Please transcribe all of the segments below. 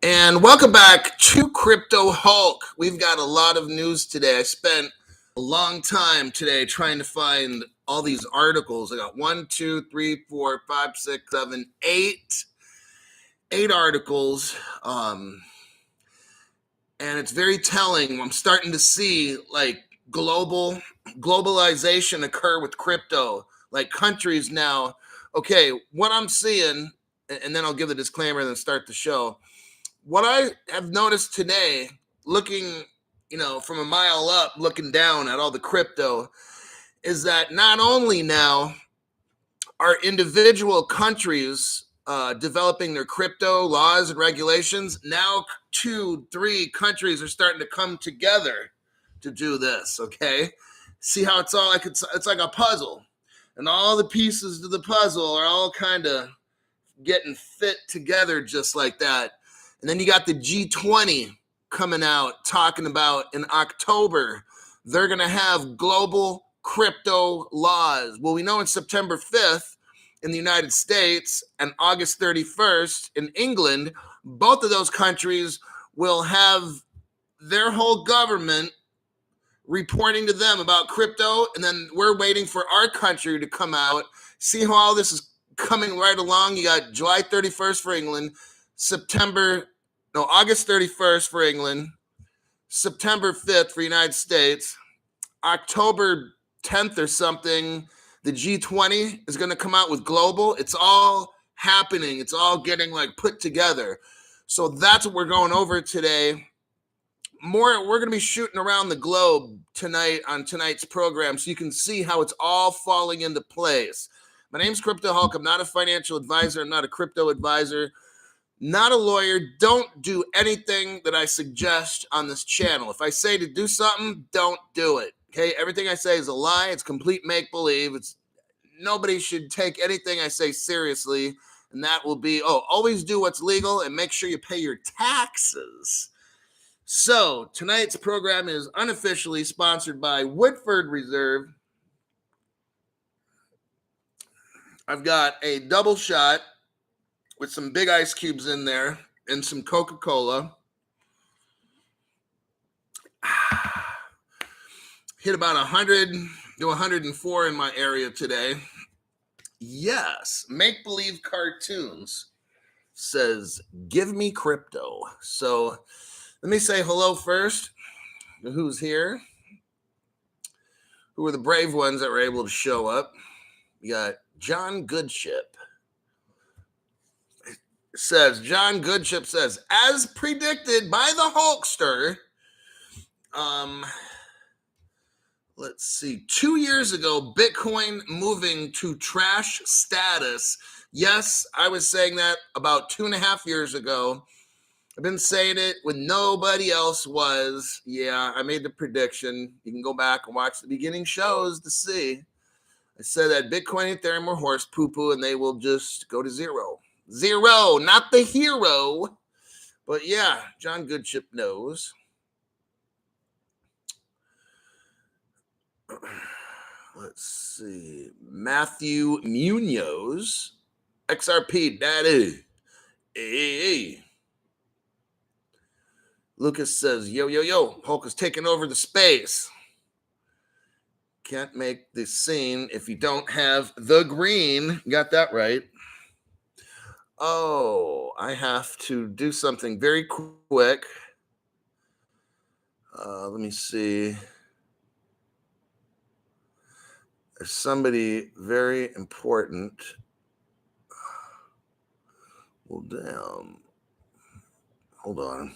And welcome back to Crypto Hulk. We've got a lot of news today. I spent a long time today trying to find all these articles. I got 1, 2, 3, 4, 5, 6, 7, 8 articles. And it's very telling. I'm starting to see like globalization occur with crypto. Like countries now. Okay, what I'm seeing, and then I'll give the disclaimer and then start the show. What I have noticed today, looking, from a mile up, looking down at all the crypto, is that not only now are individual countries developing their crypto laws and regulations, now 2, 3 countries are starting to come together to do this. Okay, see how it's all like it's like a puzzle, and all the pieces to the puzzle are all kind of getting fit together just like that. And then you got the G20 coming out talking about in October, they're going to have global crypto laws. Well, we know it's September 5th in the United States and August 31st in England. Both of those countries will have their whole government reporting to them about crypto. And then we're waiting for our country to come out. See how all this is coming right along. You got July 31st for England, August 31st for England, September 5th for United States, October 10th or something, the G20 is going to come out with global. It's all happening. It's all getting like put together. So that's what we're going over today. We're going to be shooting around the globe tonight on tonight's program so you can see how it's all falling into place. My name's Crypto Hulk. I'm not a financial advisor. I'm not a crypto advisor. Not a lawyer. Don't do anything that I suggest on this channel. If I say to do something, don't do it. Okay? Everything I say is a lie. It's complete make-believe. Nobody should take anything I say seriously. And that will be, always do what's legal and make sure you pay your taxes. So tonight's program is unofficially sponsored by Woodford Reserve. I've got a double shot with some big ice cubes in there and some Coca-Cola. Hit about 100 to 104 in my area today. Yes, Make Believe Cartoons says, give me crypto. So let me say hello first. Who's here? Who are the brave ones that were able to show up? We got John Goodship. John Goodship says, as predicted by the Hulkster, let's see, 2 years ago, Bitcoin moving to trash status. Yes, I was saying that about 2.5 years ago. I've been saying it when nobody else was. Yeah, I made the prediction. You can go back and watch the beginning shows to see. I said that Bitcoin and Ethereum were horse poo-poo and they will just go to zero. Zero, not the hero. But yeah, John Goodship knows. Let's see. Matthew Munoz. XRP, daddy. Hey. Lucas says, yo, Hulk is taking over the space. Can't make the scene if you don't have the green. Got that right. Oh, I have to do something very quick. Let me see. There's somebody very important. Well, damn. Hold on.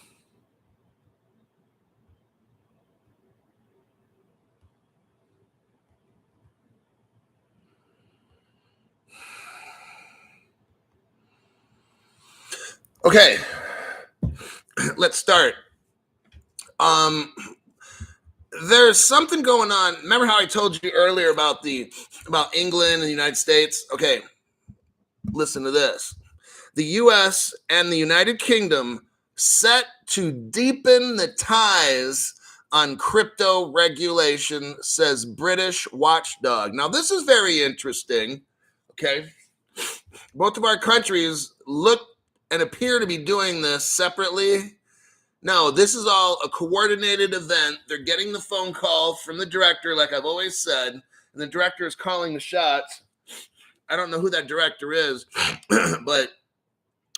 Okay, let's start. There's something going on. Remember how I told you earlier about England and the United States? Okay, listen to this. The U.S. and the United Kingdom set to deepen the ties on crypto regulation, says British watchdog. Now, this is very interesting. Okay, both of our countries look and appear to be doing this separately. No, this is all a coordinated event. They're getting the phone call from the director, like I've always said, and the director is calling the shots. I don't know who that director is, but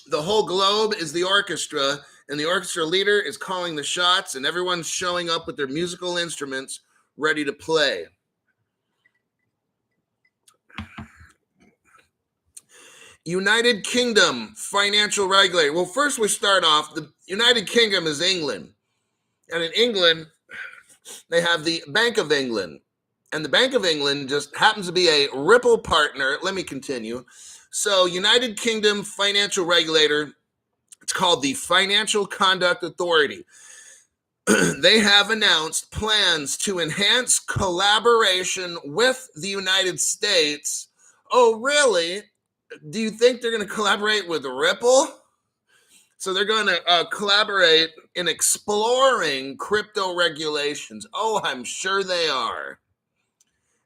the whole globe is the orchestra, and the orchestra leader is calling the shots, and everyone's showing up with their musical instruments ready to play. United Kingdom financial regulator. Well, first we start off, the United Kingdom is England. And in England, they have the Bank of England. And the Bank of England just happens to be a Ripple partner. Let me continue. So United Kingdom financial regulator, it's called the Financial Conduct Authority. They have announced plans to enhance collaboration with the United States. Oh, really? Do you think they're going to collaborate with Ripple? So they're going to collaborate in exploring crypto regulations. Oh, I'm sure they are.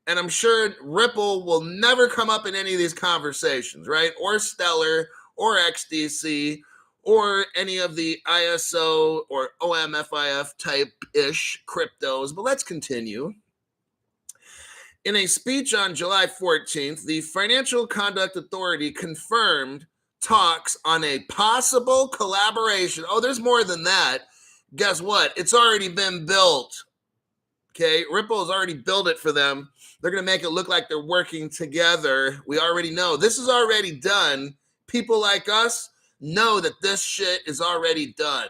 And I'm sure Ripple will never come up in any of these conversations, right? Or Stellar or XDC or any of the ISO or OMFIF type-ish cryptos. But let's continue. In a speech on July 14th, the Financial Conduct Authority confirmed talks on a possible collaboration. Oh, there's more than that. Guess what? It's already been built. Okay, Ripple has already built it for them. They're going to make it look like they're working together. We already know. This is already done. People like us know that this shit is already done.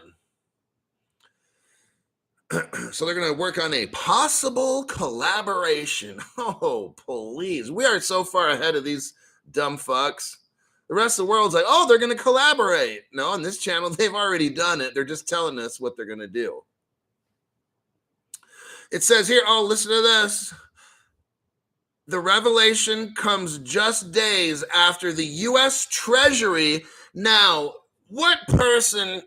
So they're going to work on a possible collaboration. Oh, please. We are so far ahead of these dumb fucks. The rest of the world's like, oh, they're going to collaborate. No, on this channel, they've already done it. They're just telling us what they're going to do. It says here, oh, listen to this. The revelation comes just days after the U.S. Treasury. Now, what person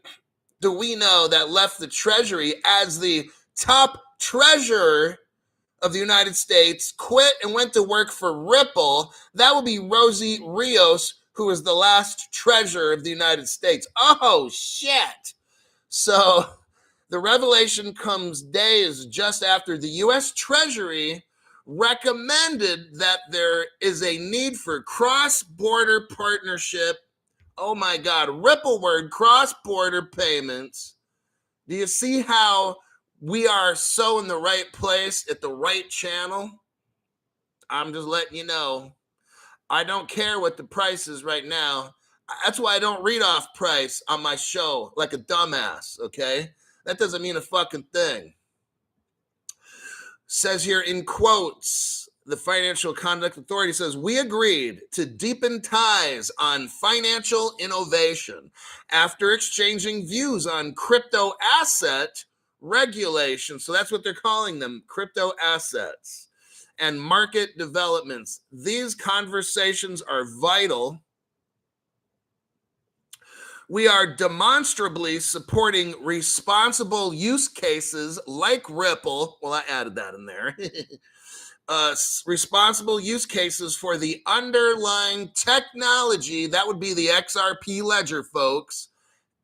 do we know that left the Treasury as the top treasurer of the United States, quit and went to work for Ripple? That would be Rosie Rios, who was the last treasurer of the United States. Oh, shit. So the revelation comes days just after the U.S. Treasury recommended that there is a need for cross-border partnership. Oh my God, Ripple word, cross-border payments. Do you see how we are so in the right place at the right channel? I'm just letting you know. I don't care what the price is right now. That's why I don't read off price on my show like a dumbass, okay? That doesn't mean a fucking thing. Says here in quotes, the Financial Conduct Authority says, we agreed to deepen ties on financial innovation after exchanging views on crypto asset regulation. So that's what they're calling them, crypto assets, and market developments. These conversations are vital. We are demonstrably supporting responsible use cases like Ripple. Well, I added that in there. Responsible use cases for the underlying technology. That would be the XRP ledger, folks,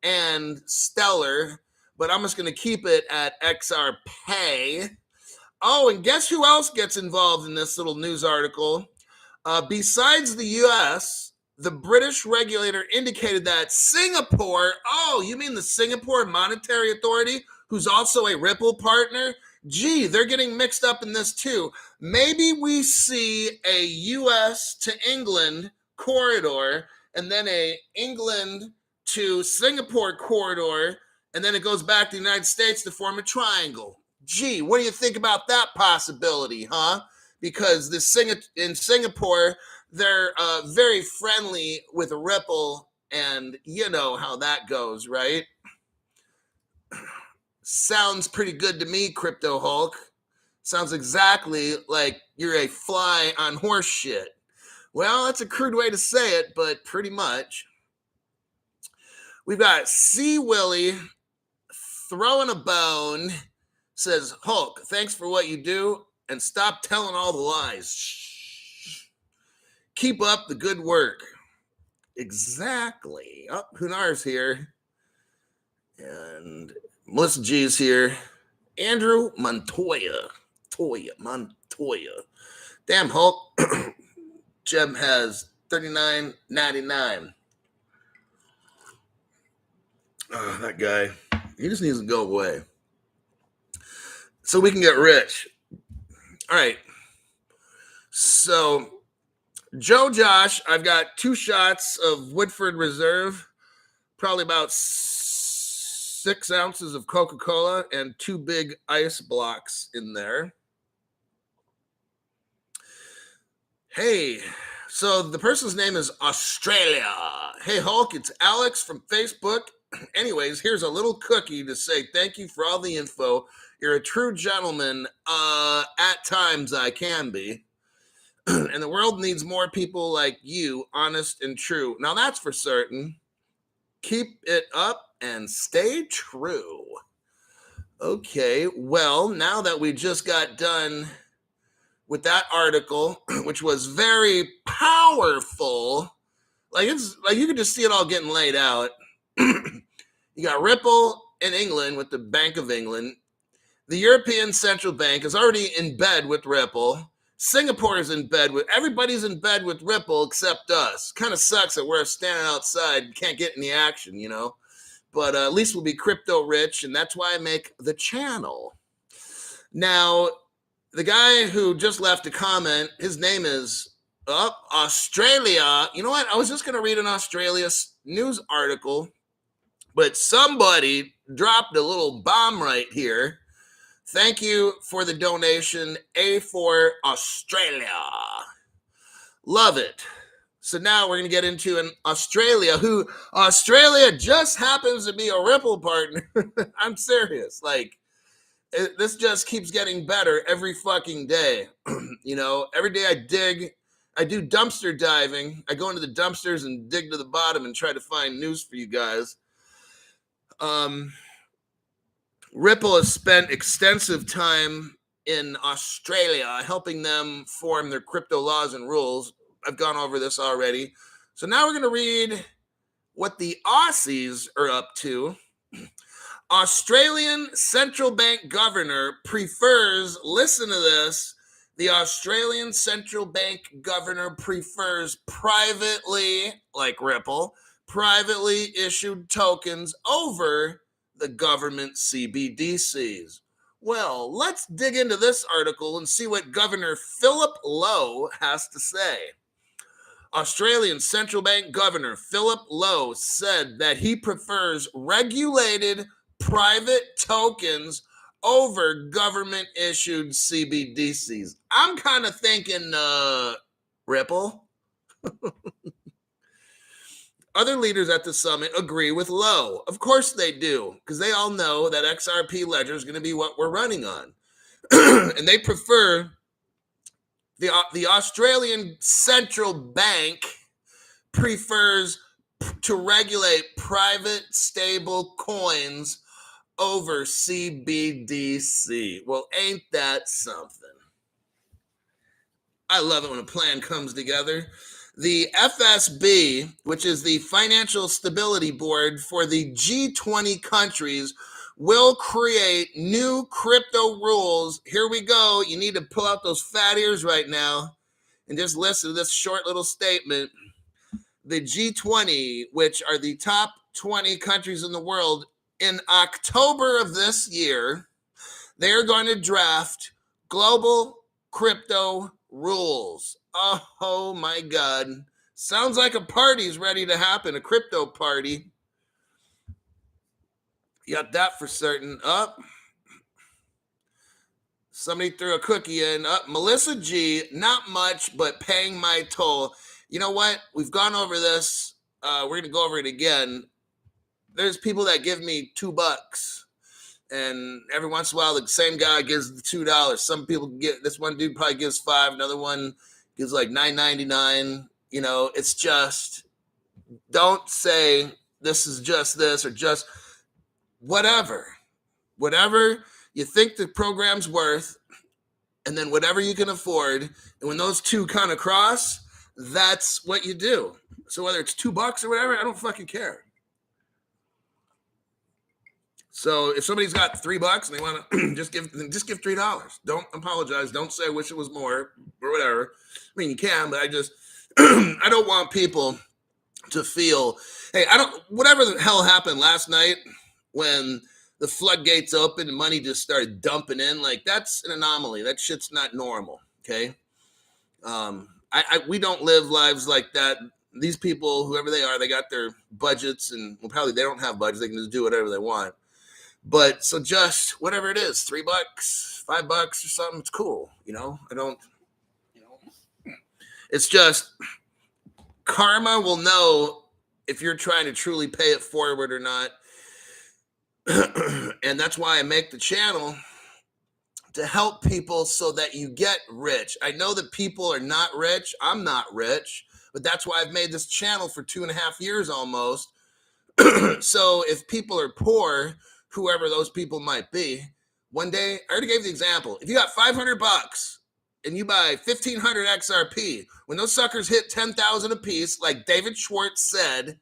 and Stellar. But I'm just going to keep it at XRP. Oh, and guess who else gets involved in this little news article? Besides the U.S., the British regulator indicated that Singapore, oh, you mean the Singapore Monetary Authority, who's also a Ripple partner? Gee, they're getting mixed up in this too. Maybe we see a U.S. to England corridor and then a England to Singapore corridor, and then it goes back to the United States to form a triangle. Gee, what do you think about that possibility, huh? Because in Singapore, they're very friendly with Ripple, and you know how that goes, right? Sounds pretty good to me, Crypto Hulk. Sounds exactly like you're a fly on horse shit. Well, that's a crude way to say it, but pretty much. We've got C. Willie throwing a bone. Says, Hulk, thanks for what you do, and stop telling all the lies. Keep up the good work. Exactly. Oh, Hunar's here. And Melissa G's here. Andrew Montoya. Montoya. Damn, Hulk. Jeb has $39.99. Oh, that guy. He just needs to go away. So we can get rich. All right. So, Joe Josh, I've got 2 shots of Woodford Reserve, probably about 6 ounces of Coca-Cola, and 2 big ice blocks in there. Hey, so the person's name is Australia. Hey, Hulk, it's Alex from Facebook. Anyways, here's a little cookie to say thank you for all the info. You're a true gentleman. At times I can be. And the world needs more people like you, honest and true. Now that's for certain. Keep it up and stay true. Okay, well, now that we just got done with that article, which was very powerful, like it's like you could just see it all getting laid out. You got Ripple in England with the Bank of England. The European Central Bank is already in bed with Ripple. Singapore is in bed with, everybody's in bed with Ripple except us. Kind of sucks that we're standing outside, can't get any action, you know. But at least we'll be crypto rich, and that's why I make the channel. Now, the guy who just left a comment, his name is Australia. You know what? I was just going to read an Australia news article, but somebody dropped a little bomb right here. Thank you for the donation, A4 Australia. Love it. So now we're going to get into an Australia just happens to be a Ripple partner. I'm serious. Like, this just keeps getting better every fucking day. You know, every day I do dumpster diving. I go into the dumpsters and dig to the bottom and try to find news for you guys. Ripple has spent extensive time in Australia helping them form their crypto laws and rules. I've gone over this already. So now we're going to read what the Aussies are up to. Australian central bank governor prefers, listen to this, the Australian central bank governor prefers privately, like Ripple, privately issued tokens over the government CBDCs. Well, let's dig into this article and see what Governor Philip Lowe has to say. Australian central bank governor Philip Lowe said that he prefers regulated private tokens over government-issued CBDCs. I'm kind of thinking, Ripple. Other leaders at the summit agree with Lowe. Of course they do, because they all know that XRP Ledger is going to be what we're running on. And they prefer, the Australian Central Bank prefers to regulate private stable coins over CBDC. Well, ain't that something? I love it when a plan comes together. The FSB, which is the Financial Stability Board for the G20 countries, will create new crypto rules. Here we go. You need to pull out those fat ears right now and just listen to this short little statement. The G20, which are the top 20 countries in the world, in October of this year, they're going to draft global crypto rules. Oh my God. Sounds like a party's ready to happen, a crypto party. You got that for certain. Somebody threw a cookie in. Melissa G, not much, but paying my toll. You know what? We've gone over this. We're going to go over it again. There's people that give me $2. And every once in a while, the same guy gives the $2. Some people get, this one dude probably gives $5. Another one gives like $9.99. You know, it's just, don't say this is just this or just whatever you think the program's worth, and then whatever you can afford. And when those two kind of cross, that's what you do. So whether it's $2 or whatever, I don't fucking care. So if somebody's got $3 and they want to just give $3. Don't apologize. Don't say I wish it was more or whatever. I mean, you can, but I just I don't want people to feel, hey, I don't, whatever the hell happened last night when the floodgates opened and money just started dumping in, like that's an anomaly. That shit's not normal. Okay. We don't live lives like that. These people, whoever they are, they got their budgets, and well, probably they don't have budgets. They can just do whatever they want. But so just whatever it is, $3, $5 or something, it's cool. You know, I don't, you know, it's just karma will know if you're trying to truly pay it forward or not. And that's why I make the channel, to help people so that you get rich. I know that people are not rich. I'm not rich, but that's why I've made this channel for 2.5 years almost. So if people are poor, whoever those people might be, one day, I already gave the example. If you got $500 and you buy 1,500 XRP, when those suckers hit 10,000 a piece, like David Schwartz said,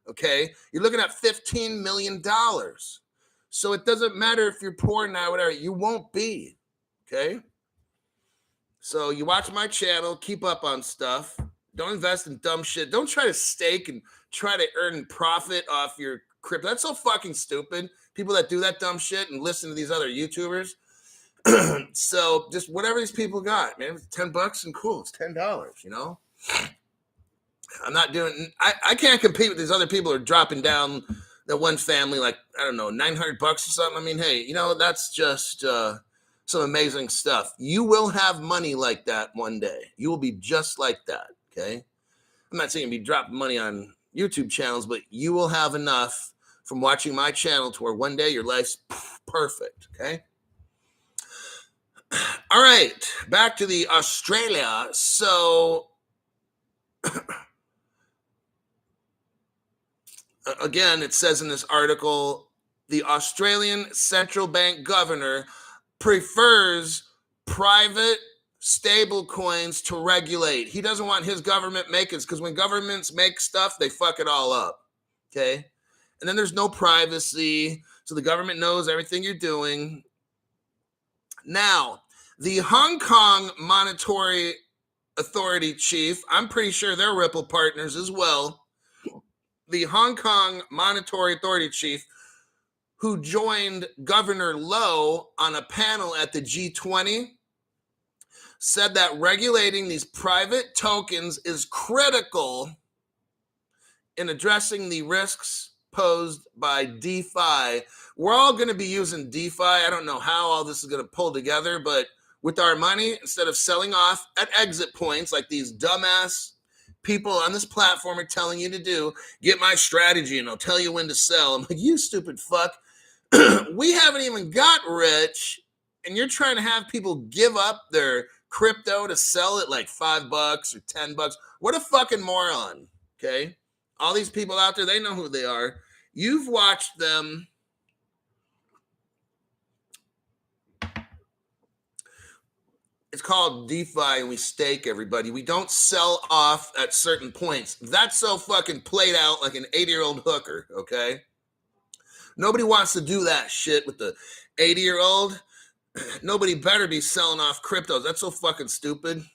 okay, you're looking at $15 million. So it doesn't matter if you're poor now, whatever, you won't be, okay? So you watch my channel, keep up on stuff. Don't invest in dumb shit. Don't try to stake and try to earn profit off your crypto. That's so fucking stupid. People that do that dumb shit and listen to these other YouTubers. So just whatever these people got, man, it's $10 and cool. It's $10, you know? I'm not doing, I can't compete with these other people who are dropping down the one family, like, I don't know, $900 or something. I mean, hey, you know, that's just some amazing stuff. You will have money like that one day. You will be just like that, okay? I'm not saying you'll be dropping money on YouTube channels, but you will have enough from watching my channel to where one day your life's perfect, okay? All right, back to the Australia. So again, it says in this article, the Australian central bank governor prefers private stable coins to regulate. He doesn't want his government making it, because when governments make stuff, they fuck it all up. Okay. And then there's no privacy. So the government knows everything you're doing. Now, the Hong Kong Monetary Authority chief, I'm pretty sure they're Ripple partners as well. The Hong Kong Monetary Authority chief, who joined Governor Lowe on a panel at the G20, said that regulating these private tokens is critical in addressing the risks posed by DeFi. We're all going to be using DeFi. I don't know how all this is going to pull together, but with our money, instead of selling off at exit points like these dumbass people on this platform are telling you to do, get my strategy and I'll tell you when to sell. I'm like, you stupid fuck. We haven't even got rich, and you're trying to have people give up their crypto to sell it like $5 or $10. What a fucking moron. Okay. All these people out there, they know who they are. You've watched them. It's called DeFi, and we stake everybody. We don't sell off at certain points. That's so fucking played out like an 80-year-old hooker, okay? Nobody wants to do that shit with the 80-year-old. Nobody better be selling off cryptos. That's so fucking stupid.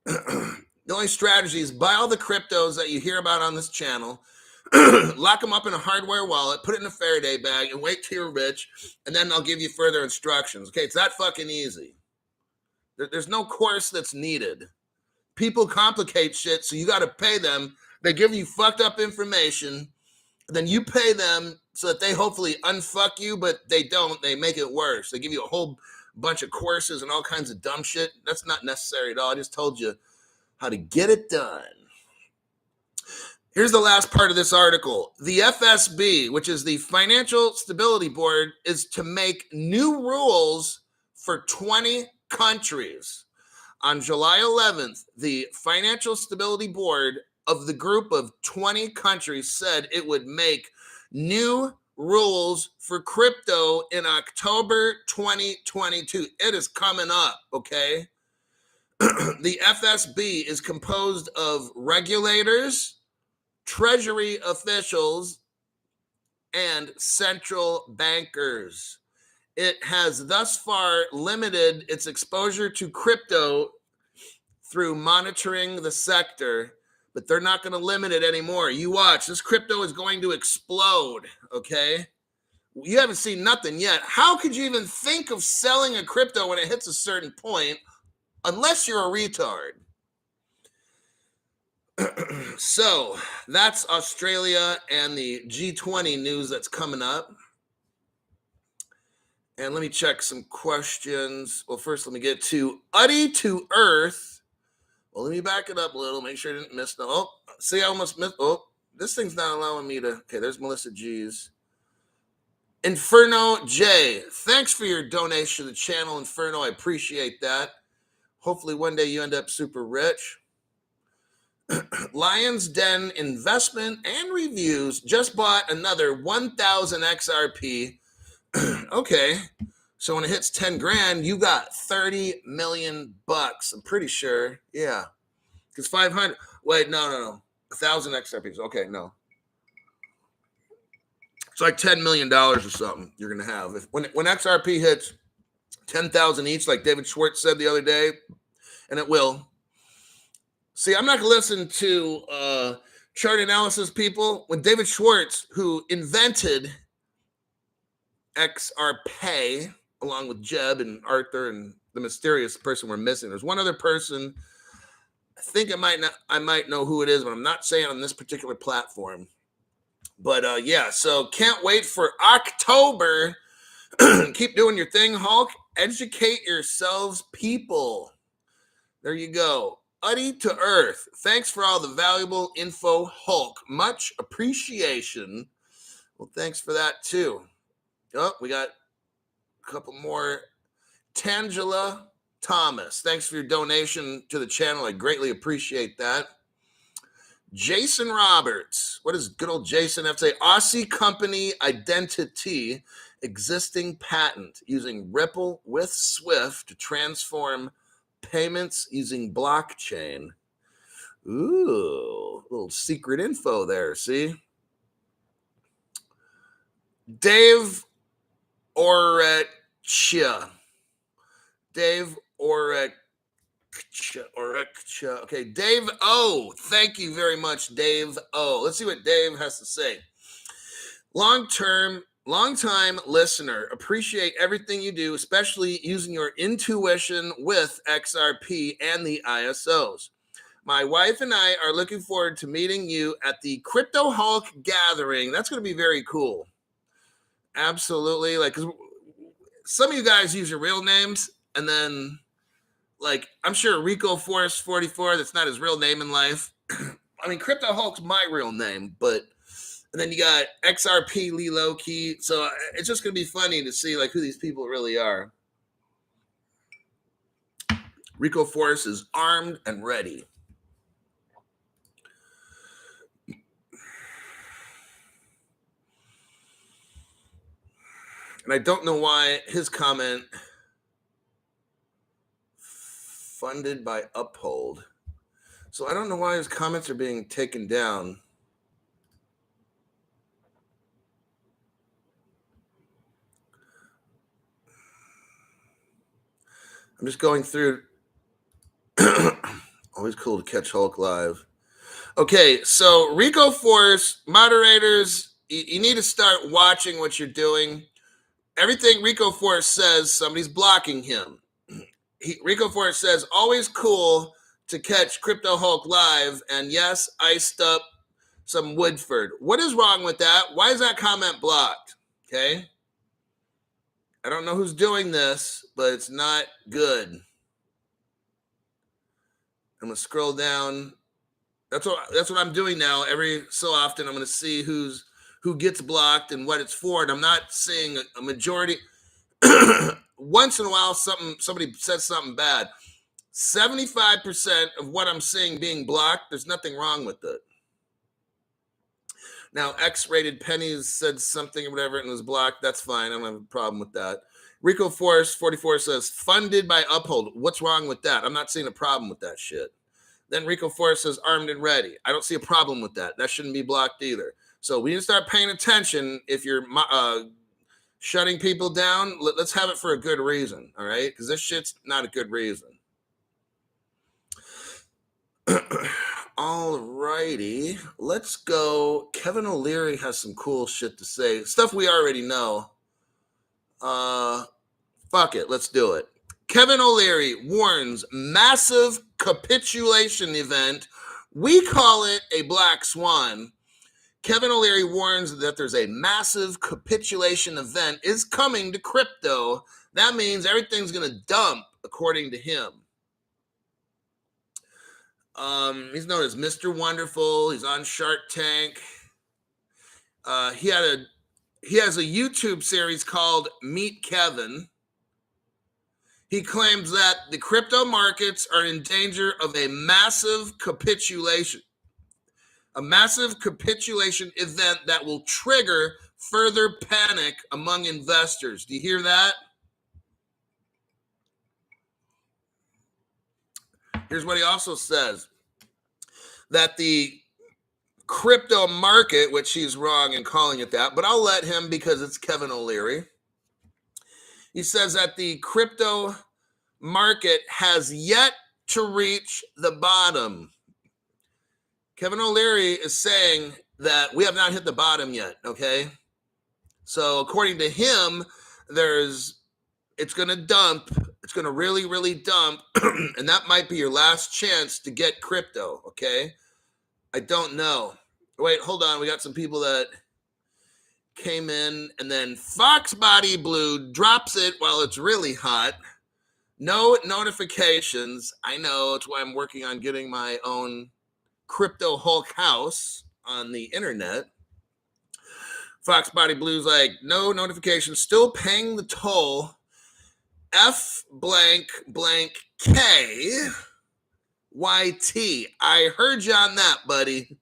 The only strategy is buy all the cryptos that you hear about on this channel, lock them up in a hardware wallet, put it in a Faraday bag, and wait till you're rich, and then I'll give you further instructions. Okay, it's that fucking easy. There's no course that's needed. People complicate shit, so you got to pay them. They give you fucked up information, then you pay them so that they hopefully unfuck you, but they don't. They make it worse. They give you a whole bunch of courses and all kinds of dumb shit. That's not necessary at all. I just told you how to get it done. Here's the last part of this article. The FSB, which is the Financial Stability Board, is to make new rules for 20 countries. On July 11th, the Financial Stability Board of the group of 20 countries said it would make new rules for crypto in October 2022. It is coming up, okay? The FSB is composed of regulators, treasury officials, and central bankers. It has thus far limited its exposure to crypto through monitoring the sector, but they're not going to limit it anymore. You watch, this crypto is going to explode, okay? You haven't seen nothing yet. How could you even think of selling a crypto when it hits a certain point, unless you're a retard? So that's Australia and the G20 news that's coming up. And let me check some questions. Well, first, let me get to Uddy to Earth. Well, let me back it up a little, make sure I didn't miss no. Oh, see, I almost missed. Oh, this thing's not allowing me to. Okay, there's Melissa G's. Inferno J, thanks for your donation to the channel, Inferno. I appreciate that. Hopefully one day you end up super rich. Lion's Den Investment and Reviews just bought another 1,000 XRP. Okay, so when it hits 10 grand, you got 30 million bucks. I'm pretty sure. Yeah, because 500. Wait, no. 1,000 XRPs. Okay, no. It's like $10 million or something you're going to have. When XRP hits 10,000 each, like David Schwartz said the other day, and it will. See, I'm not going to listen to chart analysis people. When David Schwartz, who invented XRP, along with Jeb and Arthur and the mysterious person we're missing, there's one other person. I think I might know who it is, but I'm not saying on this particular platform. But yeah, so can't wait for October. Keep doing your thing, Hulk. Educate yourselves, people. There you go. Uddy to Earth. Thanks for all the valuable info, Hulk. Much appreciation. Well, thanks for that, too. Oh, we got a couple more. Tangela Thomas. Thanks for your donation to the channel. I greatly appreciate that. Jason Roberts. What does good old Jason have to say? Aussie company identity, existing patent, using Ripple with Swift to transform payments using blockchain. Ooh, little secret info there, see? Dave Orechia. Dave Orechia. Okay, Dave O. Thank you very much, Dave O. Let's see what Dave has to say. Long-time listener. Appreciate everything you do, especially using your intuition with XRP and the ISOs. My wife and I are looking forward to meeting you at the Crypto Hulk gathering. That's going to be very cool. Absolutely. Like, 'cause some of you guys use your real names, and then, like, I'm sure Rico Forest 44, that's not his real name in life. I mean, Crypto Hulk's my real name, but and then you got XRP Lee Lowkey. So it's just going to be funny to see, like, who these people really are. Rico Forest is armed and ready. And I don't know why his comment, funded by Uphold. So I don't know why his comments are being taken down. I'm just going through. Always cool to catch Hulk live. Okay, so Rico Force, moderators, you need to start watching what you're doing. Everything Rico Force says, somebody's blocking him. Rico Force says, always cool to catch Crypto Hulk live. And yes, iced up some Woodford. What is wrong with that? Why is that comment blocked? Okay. I don't know who's doing this, but it's not good. I'm going to scroll down. That's what I'm doing now. Every so often, I'm going to see who gets blocked and what it's for. And I'm not seeing a majority. Once in a while, somebody says something bad. 75% of what I'm seeing being blocked, there's nothing wrong with it. Now, X-rated pennies said something or whatever and was blocked. That's fine. I don't have a problem with that. Rico Force 44 says, funded by Uphold. What's wrong with that? I'm not seeing a problem with that shit. Then Rico Force says, armed and ready. I don't see a problem with that. That shouldn't be blocked either. So we need to start paying attention. If you're shutting people down, let's have it for a good reason, all right? Because this shit's not a good reason. All righty, let's go. Kevin O'Leary has some cool shit to say. Stuff we already know. Fuck it, let's do it. Kevin O'Leary warns massive capitulation event. We call it a black swan. Kevin O'Leary warns that there's a massive capitulation event is coming to crypto. That means everything's going to dump, according to him. He's known as Mr. Wonderful. He's on Shark Tank. He has a YouTube series called Meet Kevin. He claims that the crypto markets are in danger of a massive capitulation. A massive capitulation event that will trigger further panic among investors. Do you hear that? Here's what he also says. That the crypto market, which he's wrong in calling it that, but I'll let him because it's Kevin O'Leary. He says that the crypto market has yet to reach the bottom. Kevin O'Leary is saying that we have not hit the bottom yet, okay? So according to him, it's going to dump. It's going to really, really dump, and that might be your last chance to get crypto, okay? I don't know. Wait, hold on. We got some people that came in, and then Fox Body Blue drops it while it's really hot. No notifications. I know. It's why I'm working on getting my own crypto Hulk house on the internet. Fox Body Blue's like, no notifications. Still paying the toll. F blank blank K YT. I heard you on that, buddy.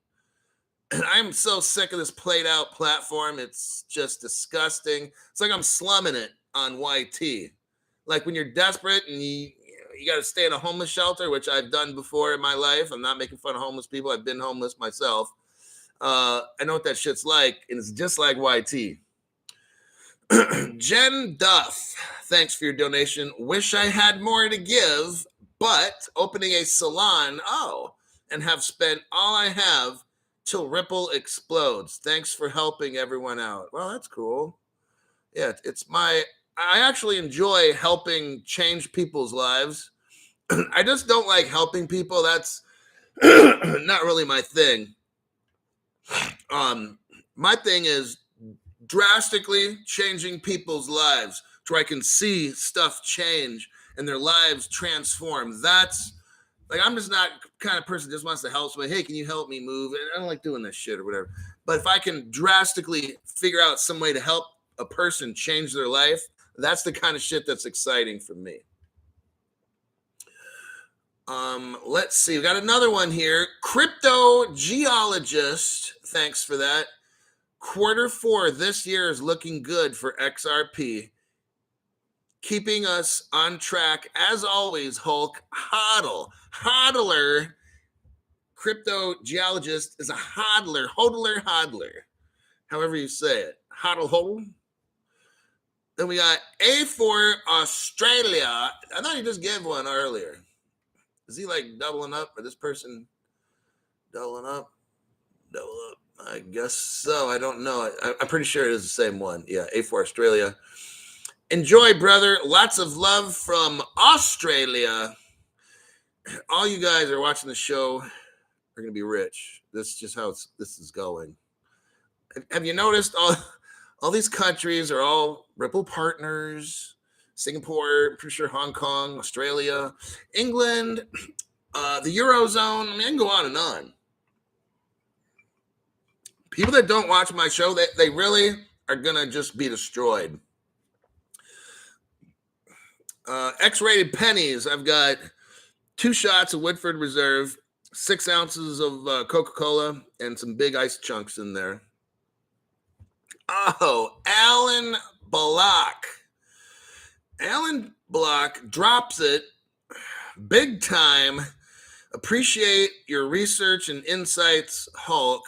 And I'm so sick of this played out platform. It's just disgusting. It's like I'm slumming it on YT. Like when you're desperate and you got to stay in a homeless shelter, which I've done before in my life. I'm not making fun of homeless people. I've been homeless myself. I know what that shit's like, and it's just like YT. Jen Duff, thanks for your donation. Wish I had more to give, but opening a salon, and have spent all I have till Ripple explodes. Thanks for helping everyone out. Well, that's cool. Yeah, I actually enjoy helping change people's lives. I just don't like helping people. That's not really my thing. My thing is drastically changing people's lives so I can see stuff change and their lives transform. That's like, I'm just not the kind of person that just wants to help somebody. Hey, can you help me move? I don't like doing this shit or whatever. But if I can drastically figure out some way to help a person change their life, that's the kind of shit that's exciting for me. Let's see. We got another one here. Crypto geologist. Thanks for that. Q4 this year is looking good for XRP. Keeping us on track as always, Hulk. Hodler. Crypto geologist is a hodler. Hodler. However you say it. Hodl. Then we got A4 Australia. I thought he just gave one earlier. Is he like doubling up? Or this person doubling up? Double up. I guess so. I don't know. I'm pretty sure it is the same one. Yeah, A4 Australia. Enjoy, brother. Lots of love from Australia. All you guys are watching the show are going to be rich. This is just how this is going. Have you noticed all these countries are all Ripple partners? Singapore, pretty sure Hong Kong, Australia, England, the Eurozone. I mean, I can go on and on. People that don't watch my show, they really are going to just be destroyed. X-rated pennies. I've got 2 shots of Woodford Reserve, 6 ounces of Coca-Cola, and some big ice chunks in there. Oh, Alan Block. Alan Block drops it big time. Appreciate your research and insights, Hulk.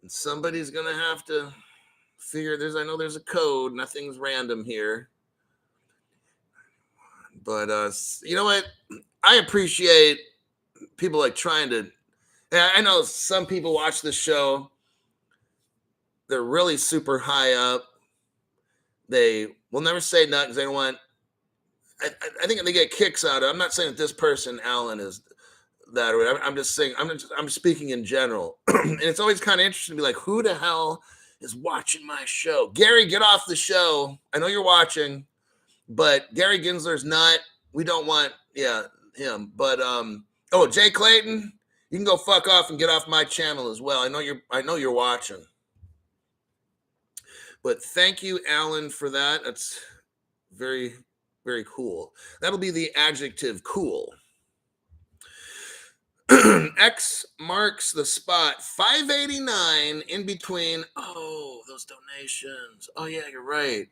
And somebody's gonna have to figure I know there's a code. Nothing's random here. But you know what? I appreciate people like trying to. I know some people watch this show. They're really super high up. They will never say nothing because they don't want. I think they get kicks out of it. I'm not saying that this person, Alan, is that or whatever. I'm just saying. I'm speaking in general, and it's always kind of interesting to be like, who the hell is watching my show? Gary, get off the show. I know you're watching, but Gary Gensler's not. We don't want him. But Jay Clayton, you can go fuck off and get off my channel as well. I know you're watching. But thank you, Alan, for that. That's very, very cool. That'll be the adjective cool. X marks the spot. 589 in between. Oh, those donations. Oh, yeah, you're right.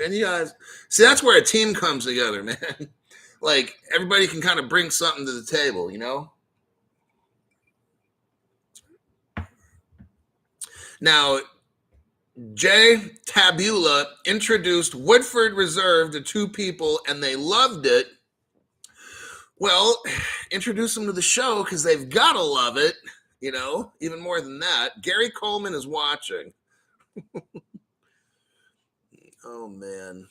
And you guys, see, that's where a team comes together, man. Like, everybody can kind of bring something to the table, you know? Now, Jay Tabula introduced Woodford Reserve to two people, and they loved it. Well, introduce them to the show because they've got to love it, you know, even more than that. Gary Coleman is watching. Oh, man.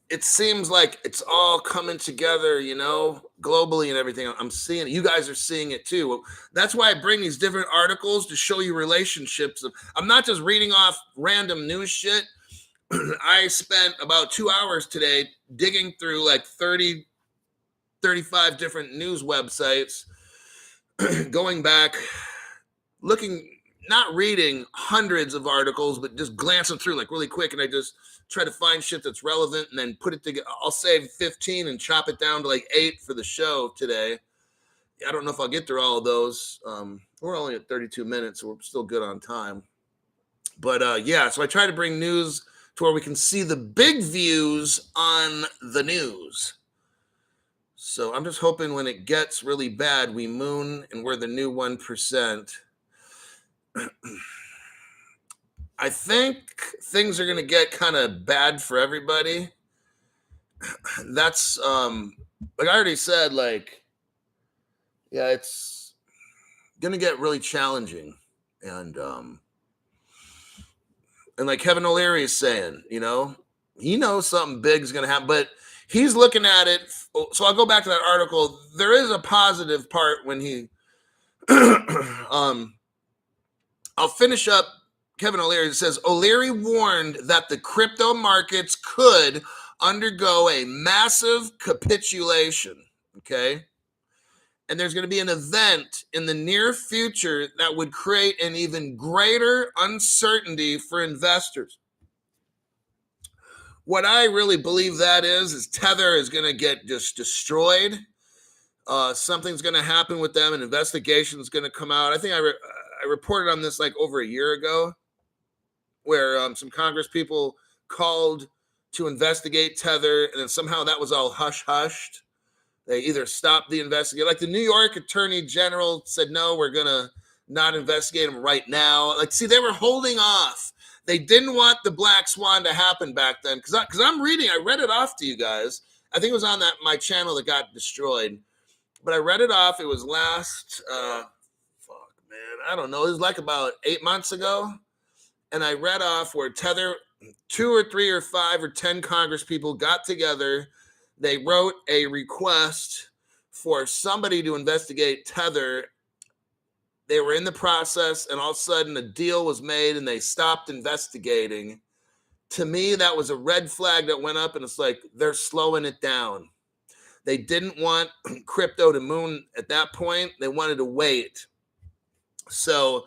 It seems like it's all coming together, you know, globally and everything. I'm seeing it. You guys are seeing it too. That's why I bring these different articles to show you relationships. I'm not just reading off random news shit. I spent about 2 hours today digging through like 30, 35 different news websites, going back, looking, not reading hundreds of articles, but just glancing through like really quick. And I just try to find shit that's relevant and then put it together. I'll save 15 and chop it down to like 8 for the show today. I don't know if I'll get through all of those. We're only at 32 minutes, so we're still good on time. But so I try to bring news to where we can see the big views on the news. So I'm just hoping when it gets really bad, we moon and we're the new 1%. I think things are going to get kind of bad for everybody. That's like I already said, like, yeah, it's going to get really challenging. And like Kevin O'Leary is saying, you know, he knows something big is going to happen, but he's looking at it. So I'll go back to that article. There is a positive part when he, I'll finish up. Kevin O'Leary says, O'Leary warned that the crypto markets could undergo a massive capitulation, okay? And there's going to be an event in the near future that would create an even greater uncertainty for investors. What I really believe that is Tether is going to get just destroyed. Something's going to happen with them. An investigation is going to come out. I think I reported on this like over a year ago, where some Congress people called to investigate Tether, and then somehow that was all hushed. They either stopped the investigation, like the New York Attorney General said, no, we're going to not investigate them right now. Like, see, they were holding off. They didn't want the black swan to happen back then. Because I'm reading, I read it off to you guys. I think it was on my channel that got destroyed. But I read it off. It was last, I don't know. It was like about 8 months ago. And I read off where Tether, 2 or 3 or 5 or 10 Congress people got together. They wrote a request for somebody to investigate Tether. They were in the process, and all of a sudden a deal was made, and they stopped investigating. To me, that was a red flag that went up, and it's like they're slowing it down. They didn't want crypto to moon at that point. They wanted to wait. So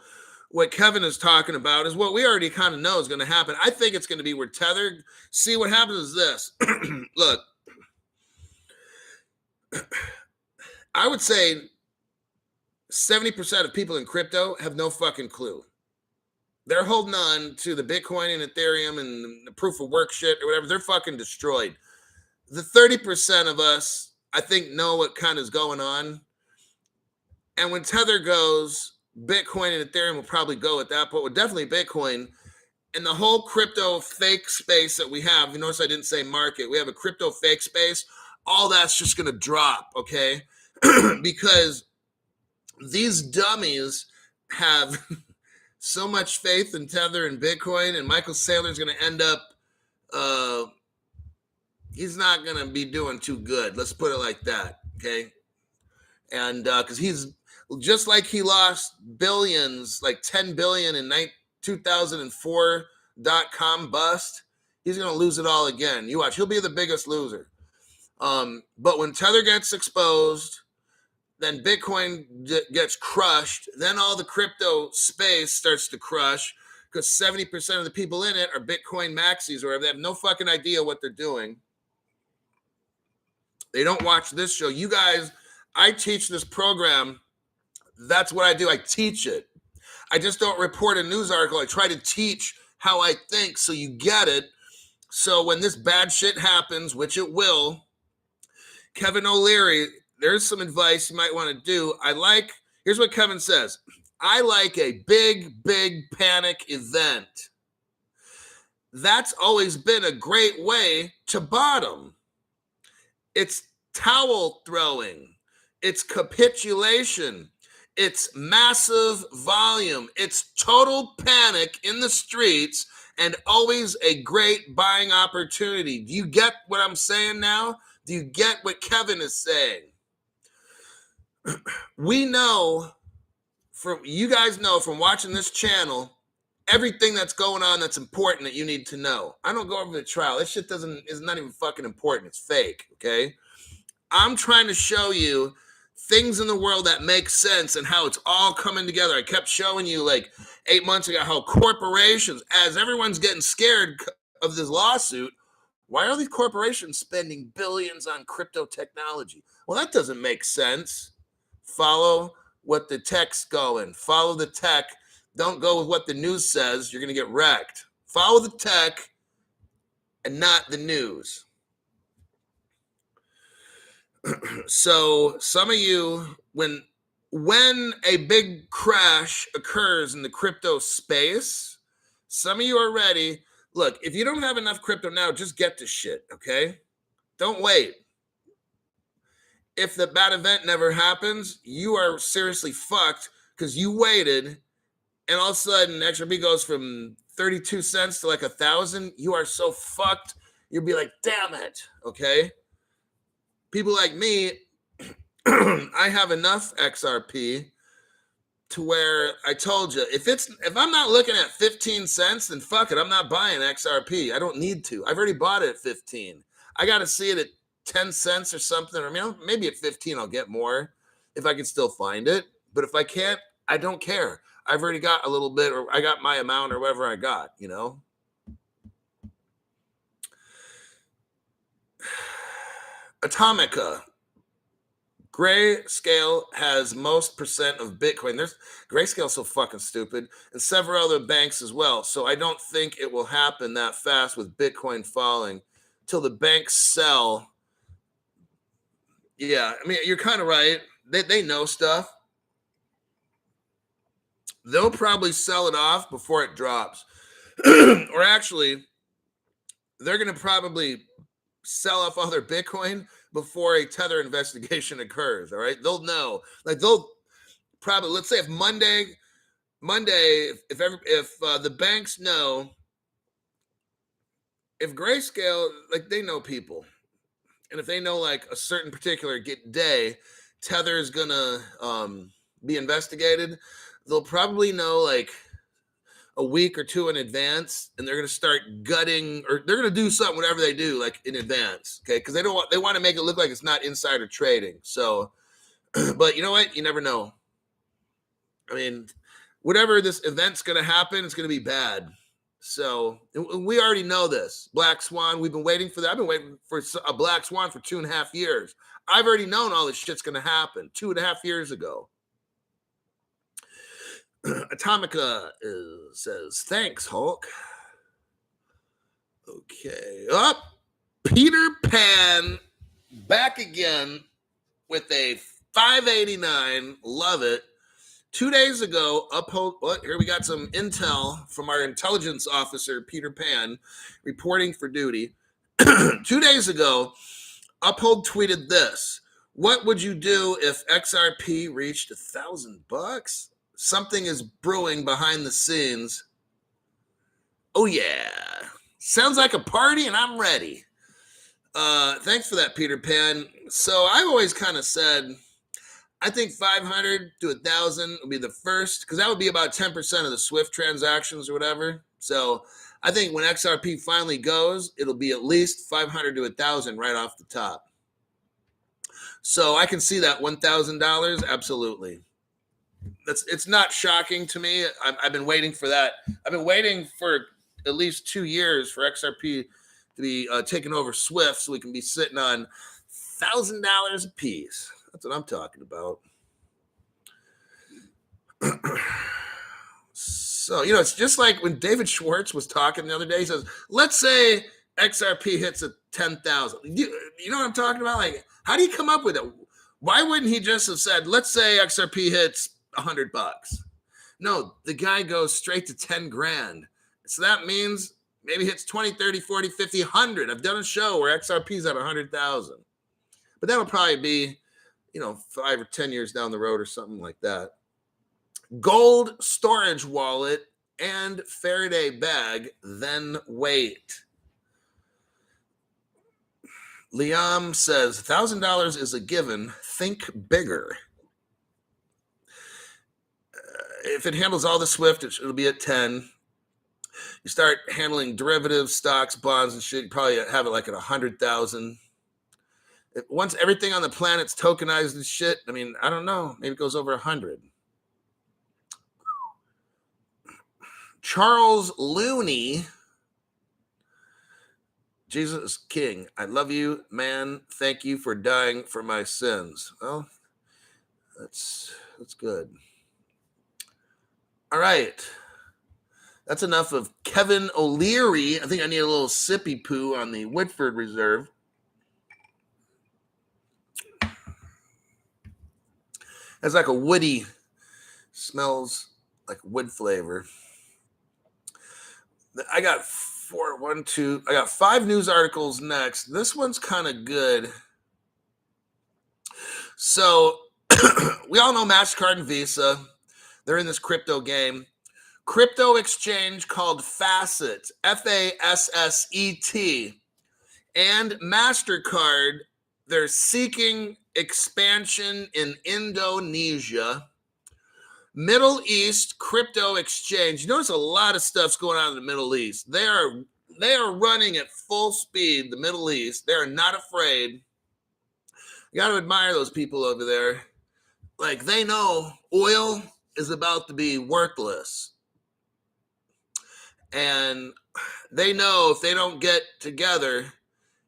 what Kevin is talking about is what we already kind of know is going to happen. I think it's going to be where Tether, see what happens is this. Look, I would say 70% of people in crypto have no fucking clue. They're holding on to the Bitcoin and Ethereum and the proof of work shit or whatever. They're fucking destroyed. The 30% of us, I think, know what kind of is going on. And when Tether goes, Bitcoin and Ethereum will probably go at that point. Well, definitely Bitcoin. And the whole crypto fake space that we have, you notice I didn't say market. We have a crypto fake space. All that's just going to drop, okay? Because these dummies have so much faith in Tether and Bitcoin, and Michael Saylor's going to end up, he's not going to be doing too good. Let's put it like that, okay? And because he's just like he lost billions, like 10 billion in 2004 .com bust, he's going to lose it all again. You watch, he'll be the biggest loser. But when Tether gets exposed, then Bitcoin gets crushed. Then all the crypto space starts to crush because 70% of the people in it are Bitcoin maxis or they have no fucking idea what they're doing. They don't watch this show. You guys, I teach this program. That's what I do. I teach it. I just don't report a news article. I try to teach how I think so you get it. So when this bad shit happens, which it will, Kevin O'Leary, there's some advice you might want to do. Here's what Kevin says. I like a big, big panic event. That's always been a great way to bottom. It's towel throwing. It's capitulation. It's massive volume. It's total panic in the streets and always a great buying opportunity. Do you get what I'm saying now? Do you get what Kevin is saying? We know, you guys know from watching this channel, everything that's going on that's important that you need to know. I don't go over the trial. This shit is not even fucking important. It's fake, okay? I'm trying to show you things in the world that make sense and how it's all coming together. I kept showing you like 8 months ago how corporations, as everyone's getting scared of this lawsuit, why are these corporations spending billions on crypto technology? Well, that doesn't make sense. Follow what the tech's going. Follow the tech. Don't go with what the news says. You're going to get wrecked. Follow the tech and not the news. So some of you, when a big crash occurs in the crypto space, some of you are ready. Look, if you don't have enough crypto now, just get the shit, okay? Don't wait. If the bad event never happens, you are seriously fucked because you waited and all of a sudden XRP goes from 32 cents to like 1,000. You are so fucked. You'll be like, damn it, okay? People like me, I have enough XRP to where I told you, if I'm not looking at 15 cents, then fuck it. I'm not buying XRP. I don't need to. I've already bought it at 15. I got to see it at 10 cents or something, or maybe at 15 I'll get more if I can still find it. But if I can't, I don't care. I've already got a little bit, or I got my amount or whatever I got, you know. Atomica. Grayscale has most percent of Bitcoin. Grayscale so fucking stupid, and several other banks as well. So I don't think it will happen that fast with Bitcoin falling till the banks sell. Yeah, I mean, you're kind of right. They know stuff. They'll probably sell it off before it drops. Or actually, they're going to probably sell off all their Bitcoin before a Tether investigation occurs. All right, they'll know. Like they'll probably, let's say if Monday, if the banks know, if Grayscale, like they know people, and if they know like a certain particular day, Tether is gonna be investigated, they'll probably know like a week or two in advance, and they're going to start gutting, or they're going to do something, whatever they do, like in advance, okay? Because they want to make it look like it's not insider trading. So, but you know what? You never know. I mean, whatever this event's going to happen, it's going to be bad. So we already know this. Black Swan, we've been waiting for that. I've been waiting for a Black Swan for 2.5 years. I've already known all this shit's going to happen 2.5 years ago. Atomica says, thanks, Hulk. Okay. Up. Peter Pan back again with a 589. Love it. 2 days ago, here we got some intel from our intelligence officer, Peter Pan, reporting for duty. 2 days ago, Uphold tweeted this. What would you do if XRP reached $1,000? Something is brewing behind the scenes. Oh, yeah. Sounds like a party, and I'm ready. Thanks for that, Peter Pan. So I've always kind of said, I think 500 to 1,000 would be the first, because that would be about 10% of the SWIFT transactions or whatever. So I think when XRP finally goes, it'll be at least 500 to 1,000 right off the top. So I can see that $1,000, absolutely. It's not shocking to me. I've been waiting for that. I've been waiting for at least 2 years for XRP to be taking over SWIFT, so we can be sitting on $1,000 a piece. That's what I'm talking about. So, it's just like when David Schwartz was talking the other day. He says, let's say XRP hits a 10,000. You know what I'm talking about? Like, how do you come up with it? Why wouldn't he just have said, let's say XRP hits $100? No, the guy goes straight to 10 grand. So that means maybe hits 20, 30, 40, 50, 100. I've done a show where XRP is at 100,000. But that'll probably be 5 or 10 years down the road or something like that. Gold storage wallet and Faraday bag, then wait. Liam says, $1,000 is a given. Think bigger. If it handles all the SWIFT, it'll be at 10. You start handling derivatives, stocks, bonds, and shit, you probably have it like at 100,000. Once everything on the planet's tokenized and shit, I don't know. Maybe it goes over 100. Charles Looney. Jesus King, I love you, man. Thank you for dying for my sins. Well, that's good. All right. That's enough of Kevin O'Leary. I think I need a little sippy poo on the Woodford Reserve. It's like a woody, smells like wood flavor. I got 5 news articles next. This one's kind of good. So we all know Mastercard and Visa. They're in this crypto game. Crypto exchange called Facet, F-A-S-S-E-T, and Mastercard, they're seeking expansion in Indonesia. Middle East crypto exchange. You notice a lot of stuff's going on in the Middle East. They are running at full speed, the Middle East. They are not afraid. You got to admire those people over there. Like, they know oil is about to be worthless. And they know if they don't get together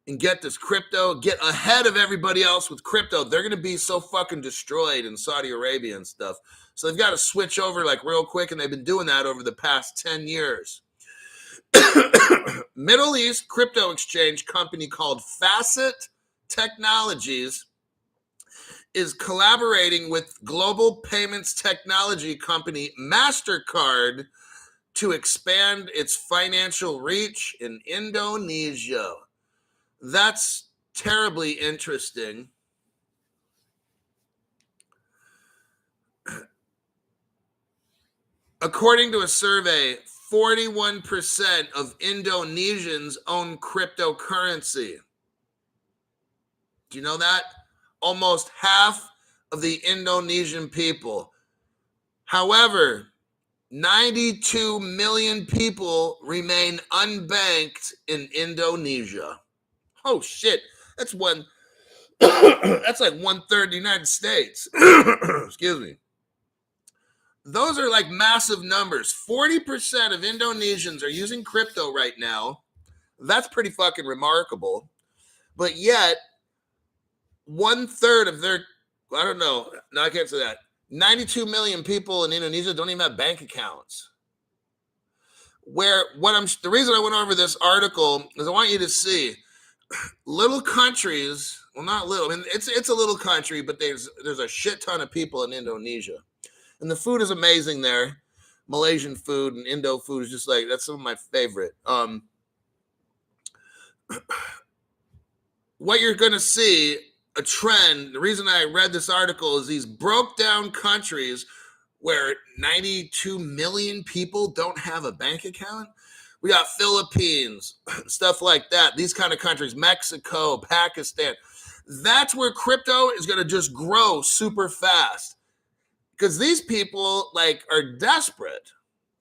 and get this crypto, get ahead of everybody else with crypto, they're going to be so fucking destroyed in Saudi Arabia and stuff. So they've got to switch over like real quick, and they've been doing that over the past 10 years. Middle East crypto exchange company called Facet Technologies is collaborating with global payments technology company Mastercard to expand its financial reach in Indonesia. That's terribly interesting. According to a survey, 41% of Indonesians own cryptocurrency. Do you know that? Almost half of the Indonesian people. However, 92 million people remain unbanked in Indonesia. Oh shit, that's like 1/3 the United States. Excuse me. Those are like massive numbers. 40% of Indonesians are using crypto right now. That's pretty fucking remarkable. But yet, 1/3 of their, I don't know, no, I can't say that. 92 million people in Indonesia don't even have bank accounts. The reason I went over this article is I want you to see little countries. Well, not little. I mean, it's a little country, but there's a shit ton of people in Indonesia, and the food is amazing there. Malaysian food and Indo food is just like, that's some of my favorite. What you're going to see, a trend, the reason I read this article is these broke down countries where 92 million people don't have a bank account. We got Philippines, stuff like that. These kind of countries, Mexico, Pakistan. That's where crypto is going to just grow super fast because these people like are desperate.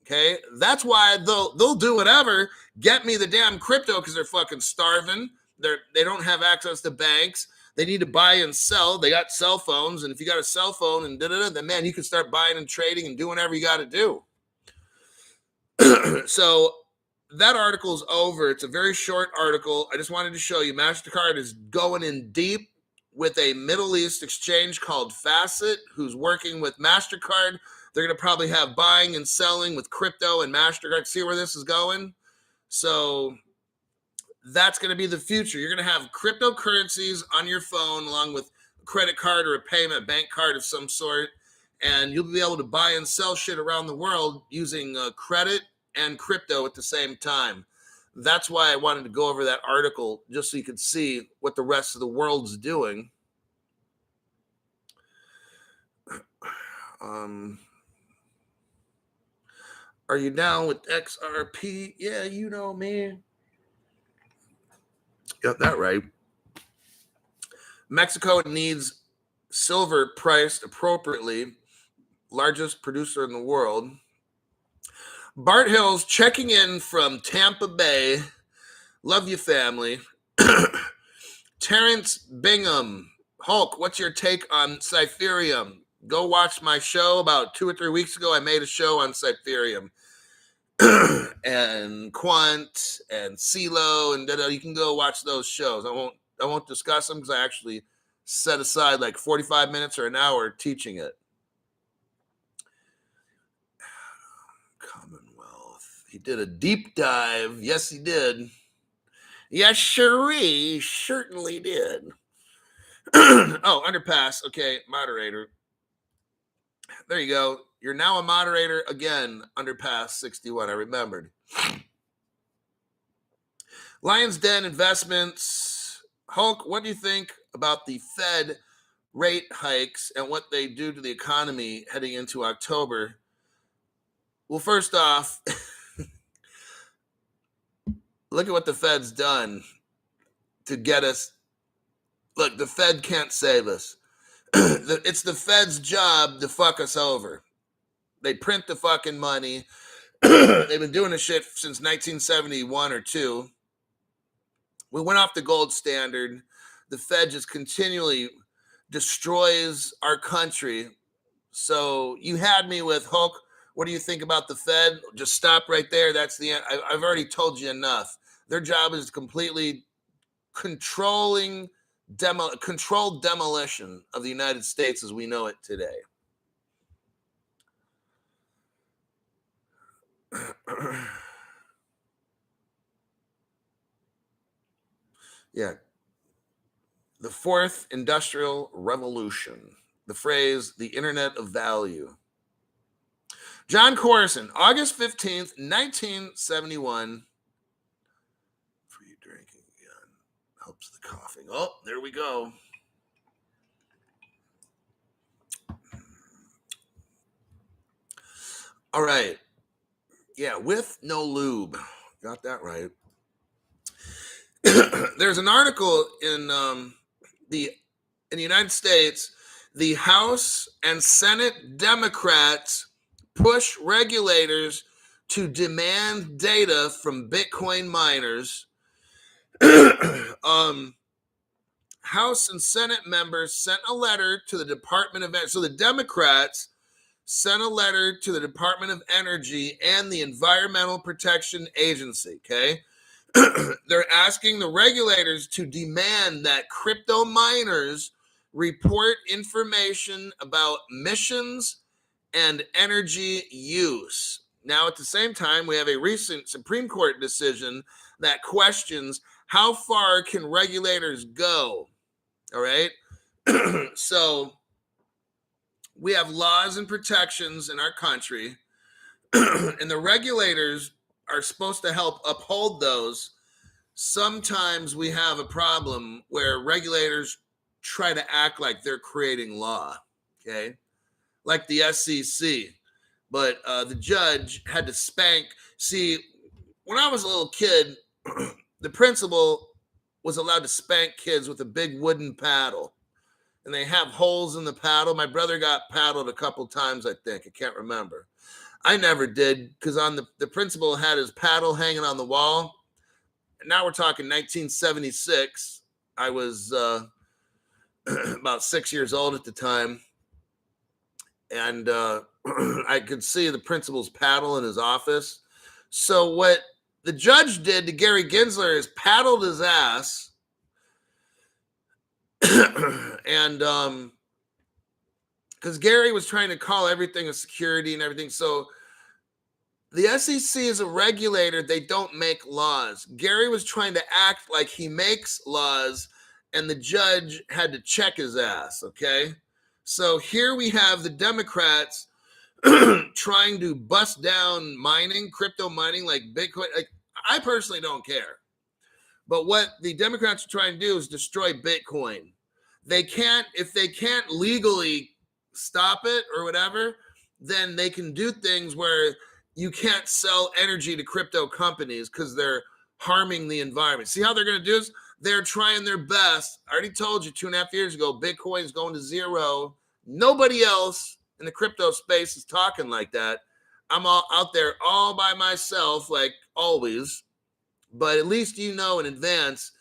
Okay, that's why they'll do whatever. Get me the damn crypto because they're fucking starving. They don't have access to banks. They need to buy and sell. They got cell phones, and if you got a cell phone and then man, you can start buying and trading and doing whatever you got to do. So that article is over. It's a very short article. I just wanted to show you Mastercard is going in deep with a Middle East exchange called Facet, who's working with Mastercard. They're going to probably have buying and selling with crypto and Mastercard. See where this is going? So that's going to be the future. You're going to have cryptocurrencies on your phone along with a credit card or a payment bank card of some sort. And you'll be able to buy and sell shit around the world using credit and crypto at the same time. That's why I wanted to go over that article, just so you could see what the rest of the world's doing. Are you down with XRP? Yeah, you know me. Got that right. Mexico needs silver priced appropriately. Largest producer in the world. Bart Hill's checking in from Tampa Bay. Love you, family. Terrence Bingham. Hulk, what's your take on Cypherium? Go watch my show about 2 or 3 weeks ago. I made a show on Cypherium. And Quant and CeeLo and you can go watch those shows. I won't discuss them because I actually set aside like 45 minutes or an hour teaching it. Commonwealth. He did a deep dive. Yes, he did. Yes, sure, he certainly did. Oh, underpass. Okay, moderator. There you go. You're now a moderator again, underpass 61. I remembered. Lions Den Investments. Hulk, what do you think about the Fed rate hikes and what they do to the economy heading into October? Well, first off, look at what the Fed's done to get us. Look, the Fed can't save us. It's the Fed's job to fuck us over. They print the fucking money. They've been doing this shit since 1971 or 2. We went off the gold standard. The Fed just continually destroys our country. So you had me with Hulk. What do you think about the Fed? Just stop right there. That's the end. I've already told you enough. Their job is completely controlled demolition of the United States as we know it today. Yeah. The fourth industrial revolution. The phrase, the internet of value. John Corson, August 15th, 1971. Free drinking again. Helps the coughing. Oh, there we go. All right. Yeah, with no lube. Got that right. There's an article in the United States. The House and Senate Democrats push regulators to demand data from Bitcoin miners. House and Senate members sent a letter to the Department of Energy. So the Democrats sent a letter to the Department of Energy and the Environmental Protection Agency, okay? They're asking the regulators to demand that crypto miners report information about missions and energy use. Now, at the same time, we have a recent Supreme Court decision that questions how far can regulators go. All right. So we have laws and protections in our country, and the regulators are supposed to help uphold those. Sometimes we have a problem where regulators try to act like they're creating law, okay? Like the SEC. But the judge had to spank. See, when I was a little kid, the principal was allowed to spank kids with a big wooden paddle. And they have holes in the paddle. My brother got paddled a couple times, I think. I can't remember. I never did, because on the principal had his paddle hanging on the wall. Now we're talking 1976. I was about 6 years old at the time. And I could see the principal's paddle in his office. So what the judge did to Gary Gensler is paddled his ass. And because Gary was trying to call everything a security and everything. So the SEC is a regulator. They don't make laws. Gary was trying to act like he makes laws, and the judge had to check his ass, okay? So here we have the Democrats trying to bust down mining, crypto mining, like Bitcoin. Like, I personally don't care. But what the Democrats are trying to do is destroy Bitcoin. They can't, if they can't legally stop it or whatever, then they can do things where you can't sell energy to crypto companies because they're harming the environment. See how they're going to do this? They're trying their best. I already told you 2.5 years ago, Bitcoin is going to zero. Nobody else in the crypto space is talking like that. I'm all out there all by myself, like always. But at least you know in advance,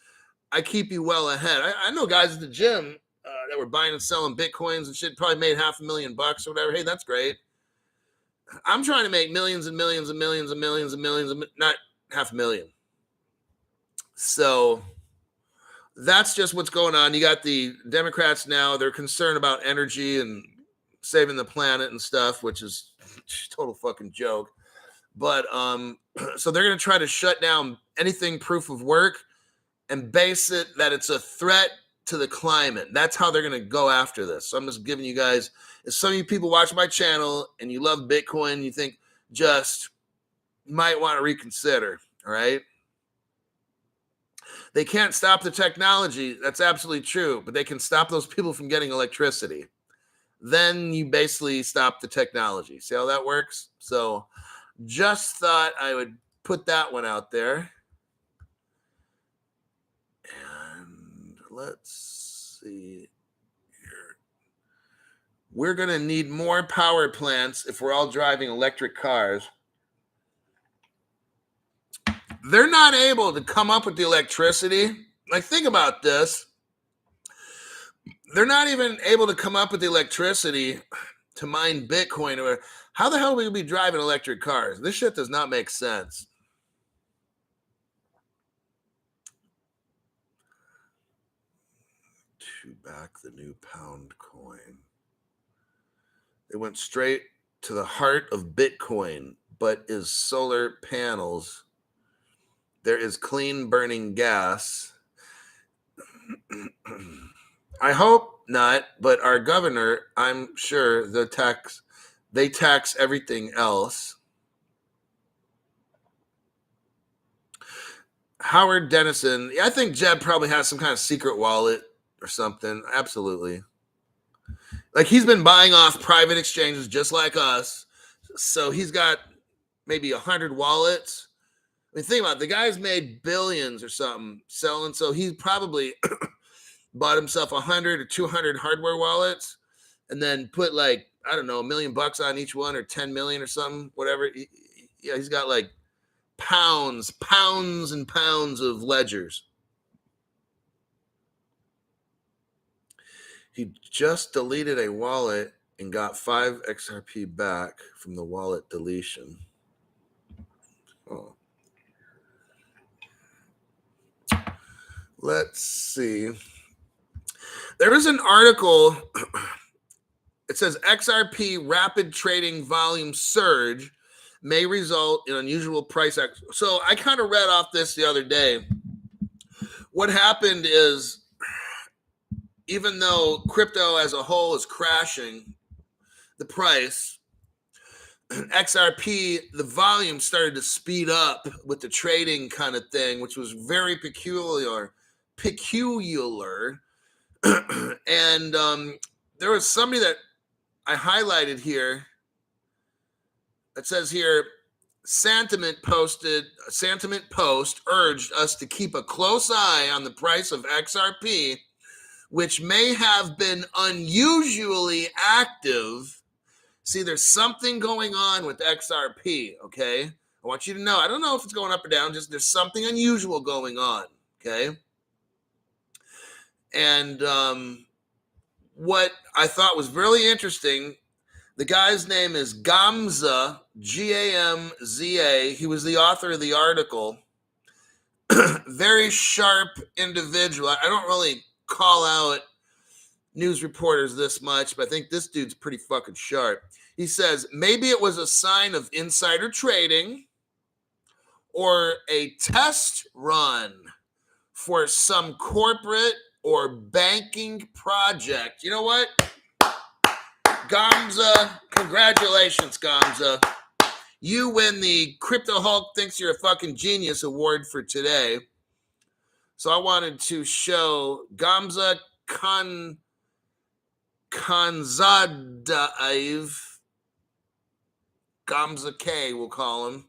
I keep you well ahead. I know guys at the gym that were buying and selling Bitcoins and shit, probably made $500,000 or whatever. Hey, that's great. I'm trying to make millions and millions and millions and millions and millions, not 500,000. So that's just what's going on. You got the Democrats now. They're concerned about energy and saving the planet and stuff, which is a total fucking joke. But so they're going to try to shut down anything proof of work and base it that it's a threat to the climate. That's how they're going to go after this. So I'm just giving you guys, if some of you people watch my channel and you love Bitcoin, you think just might want to reconsider, all right? They can't stop the technology. That's absolutely true, but they can stop those people from getting electricity. Then you basically stop the technology. See how that works? So just thought I would put that one out there. And let's see here. We're going to need more power plants if we're all driving electric cars. They're not able to come up with the electricity. Like, think about this. They're not even able to come up with the electricity to mine Bitcoin. Or how the hell are we going to be driving electric cars? This shit does not make sense. To back the new pound coin. They went straight to the heart of Bitcoin, but is solar panels. There is clean burning gas. I hope not, but our governor, I'm sure they tax everything else. Howard Dennison, I think Jeb probably has some kind of secret wallet or something. Absolutely. Like, he's been buying off private exchanges just like us. So he's got maybe 100 wallets. I mean, think about it. The guy's made billions or something selling. So he probably bought himself 100 or 200 hardware wallets and then put, like, I don't know, $1 million on each one or 10 million or something, whatever. Yeah, he's got like pounds and pounds of ledgers. He just deleted a wallet and got 5 XRP back from the wallet deletion. Oh. Let's see. There is an article. It says XRP rapid trading volume surge may result in unusual price action. So I kind of read off this the other day. What happened is, even though crypto as a whole is crashing, the price, XRP, the volume started to speed up with the trading kind of thing, which was very peculiar. And there was somebody that I highlighted here. It says here, Sentiment Post urged us to keep a close eye on the price of XRP, which may have been unusually active. See, there's something going on with XRP, okay? I want you to know, I don't know if it's going up or down, just there's something unusual going on, okay? And what I thought was really interesting, the guy's name is Gamza, Gamza. He was the author of the article. Very sharp individual. I don't really call out news reporters this much, but I think this dude's pretty fucking sharp. He says, maybe it was a sign of insider trading or a test run for some corporate or banking project. You know what? Gamza, congratulations, Gamza. You win the Crypto Hulk Thinks You're a Fucking Genius award for today. So I wanted to show Gamza Khanzadaev, Gamza K, we'll call him.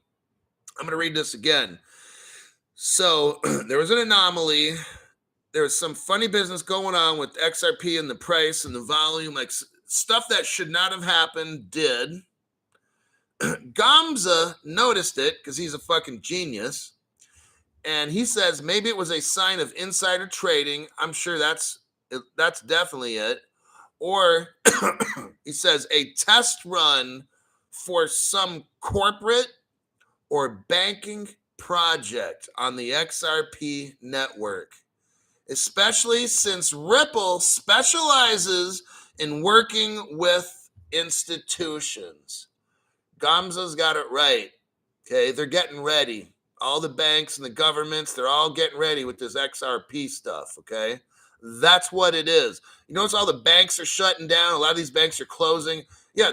I'm going to read this again. So there was an anomaly. There was some funny business going on with XRP and the price and the volume, like stuff that should not have happened did. Gamza noticed it because he's a fucking genius. And he says maybe it was a sign of insider trading. I'm sure that's definitely it. Or he says a test run for some corporate or banking project on the XRP network, especially since Ripple specializes in working with institutions. Gamza's got it right. Okay, they're getting ready. All the banks and the governments, they're all getting ready with this XRP stuff, okay? That's what it is. You notice all the banks are shutting down. A lot of these banks are closing. Yeah,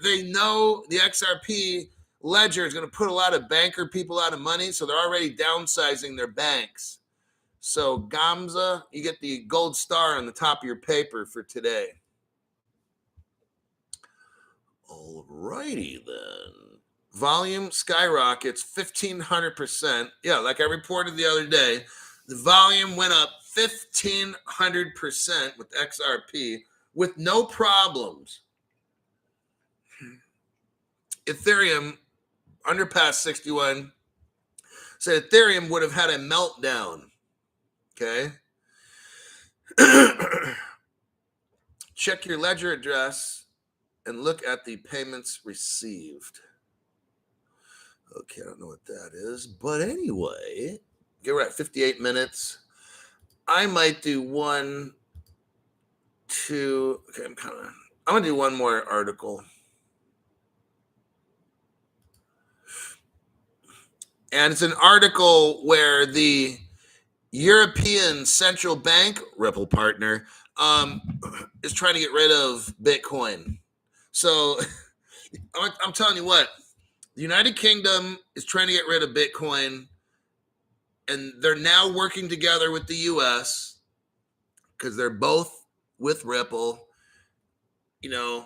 they know the XRP ledger is going to put a lot of banker people out of money, so they're already downsizing their banks. So, Gamza, you get the gold star on the top of your paper for today. All righty then. Volume skyrockets 1,500%. Yeah, like I reported the other day, the volume went up 1,500% with XRP with no problems. Ethereum underpassed 61. Said Ethereum would have had a meltdown. Okay. Check your ledger address and look at the payments received. Okay, I don't know what that is. But anyway, we're at 58 minutes. I might do one, two. Okay, I'm going to do one more article. And it's an article where the European Central Bank, Ripple partner, is trying to get rid of Bitcoin. So I'm telling you what, the United Kingdom is trying to get rid of Bitcoin, and they're now working together with the U.S. because they're both with Ripple. You know,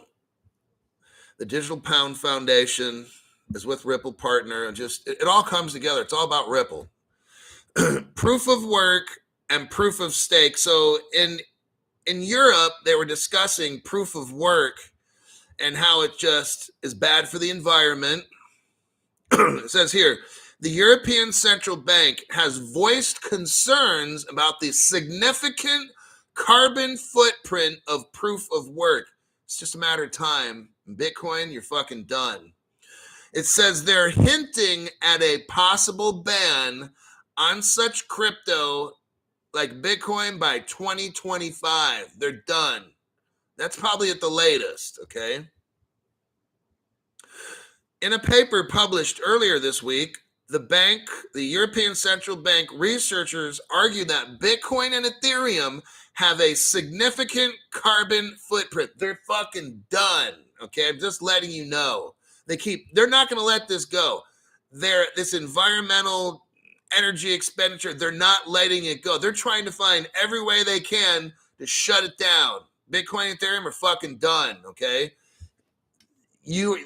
the Digital Pound Foundation is with Ripple partner. And just it all comes together. It's all about Ripple. Proof of work and proof of stake. So in Europe, they were discussing proof of work and how it just is bad for the environment. It says here, the European Central Bank has voiced concerns about the significant carbon footprint of proof of work. It's just a matter of time. Bitcoin, you're fucking done. It says they're hinting at a possible ban on such crypto like Bitcoin by 2025. They're done. That's probably at the latest, okay? In a paper published earlier this week, the European Central Bank researchers argue that Bitcoin and Ethereum have a significant carbon footprint. They're fucking done, okay? I'm just letting you know. They're not going to let this go. This environmental energy expenditure, they're not letting it go. They're trying to find every way they can to shut it down. Bitcoin and Ethereum are fucking done, okay?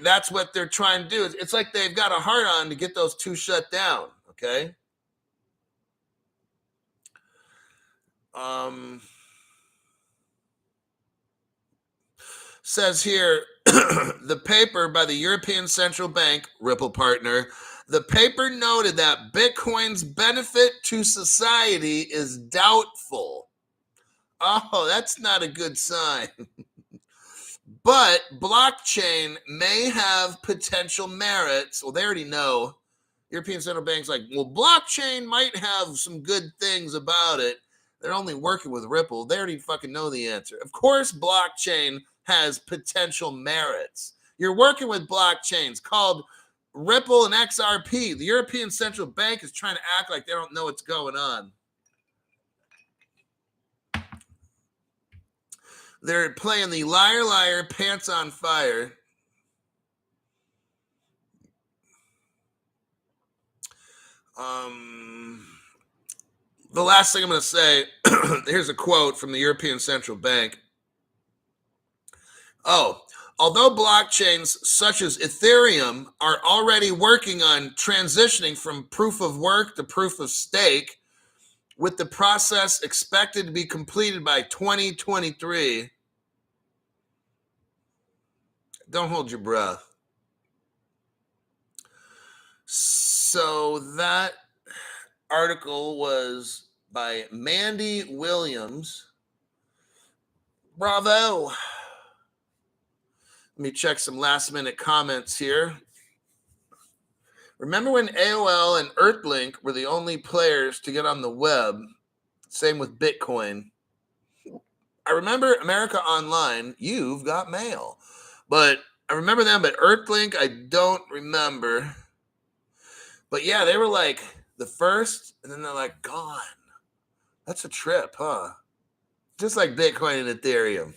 That's what they're trying to do. It's like they've got a heart on to get those two shut down, okay? Says here, the paper by the European Central Bank, Ripple partner, the paper noted that Bitcoin's benefit to society is doubtful. Oh, that's not a good sign. But blockchain may have potential merits. Well, they already know. European Central Bank's like, well, blockchain might have some good things about it. They're only working with Ripple. They already fucking know the answer. Of course, blockchain has potential merits. You're working with blockchains called Ripple and XRP. The European Central Bank is trying to act like they don't know what's going on. They're playing the liar, liar, pants on fire. The last thing I'm going to say, here's a quote from the European Central Bank. Although blockchains such as Ethereum are already working on transitioning from proof of work to proof of stake, with the process expected to be completed by 2023, don't hold your breath. So that article was by Mandy Williams. Bravo. Let me check some last minute comments here. Remember when AOL and Earthlink were the only players to get on the web? Same with Bitcoin. I remember America Online, you've got mail. But I remember them, but Earthlink, I don't remember. But yeah, they were like the first, and then they're like gone. That's a trip, huh? Just like Bitcoin and Ethereum.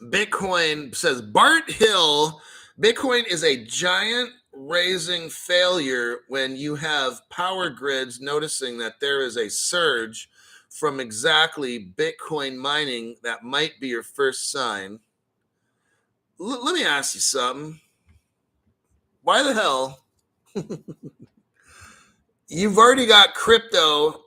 Bitcoin says Bart Hill, Bitcoin is a giant raising failure when you have power grids noticing that there is a surge from exactly Bitcoin mining. That might be your first sign. Let me ask you something. Why the hell? You've already got crypto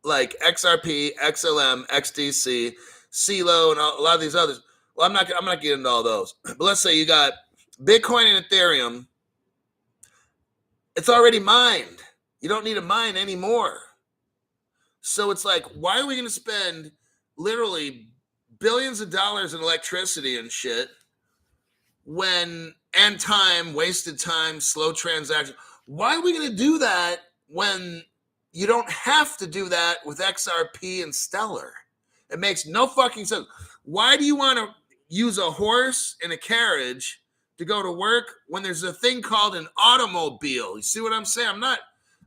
like XRP, XLM, XDC, CeeLo, and a lot of these others. Well, I'm not getting into all those. But let's say you got Bitcoin and Ethereum. It's already mined. You don't need to mine anymore. So it's like, why are we going to spend literally billions of dollars in electricity and shit and time, wasted time, slow transaction? Why are we going to do that when you don't have to do that with XRP and Stellar? It makes no fucking sense. Why do you want to use a horse and a carriage to go to work when there's a thing called an automobile? You see what I'm saying?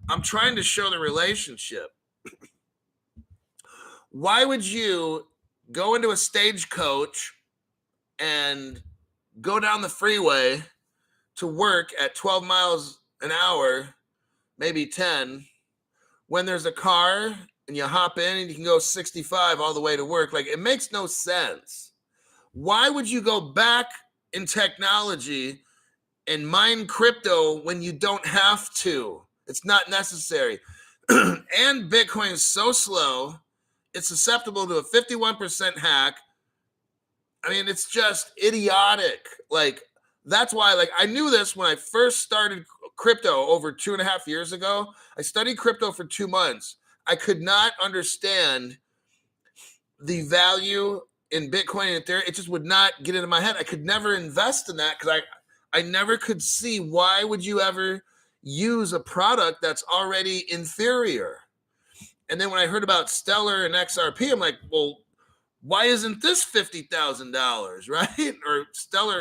I'm trying to show the relationship. Why would you go into a stagecoach and go down the freeway to work at 12 miles an hour, maybe 10, when there's a car and you hop in and you can go 65 all the way to work? Like, it makes no sense. Why would you go back in technology and mine crypto when you don't have to? It's not necessary. And Bitcoin is so slow, it's susceptible to a 51% hack. I mean, it's just idiotic. Like, that's why, like, I knew this when I first started crypto over 2.5 years ago. I studied crypto for 2 months. I could not understand the value in Bitcoin and Ethereum. It just would not get into my head. I could never invest in that because I never could see why would you ever use a product that's already inferior. And then when I heard about Stellar and XRP, I'm like, well, why isn't this $50,000, right? Or Stellar,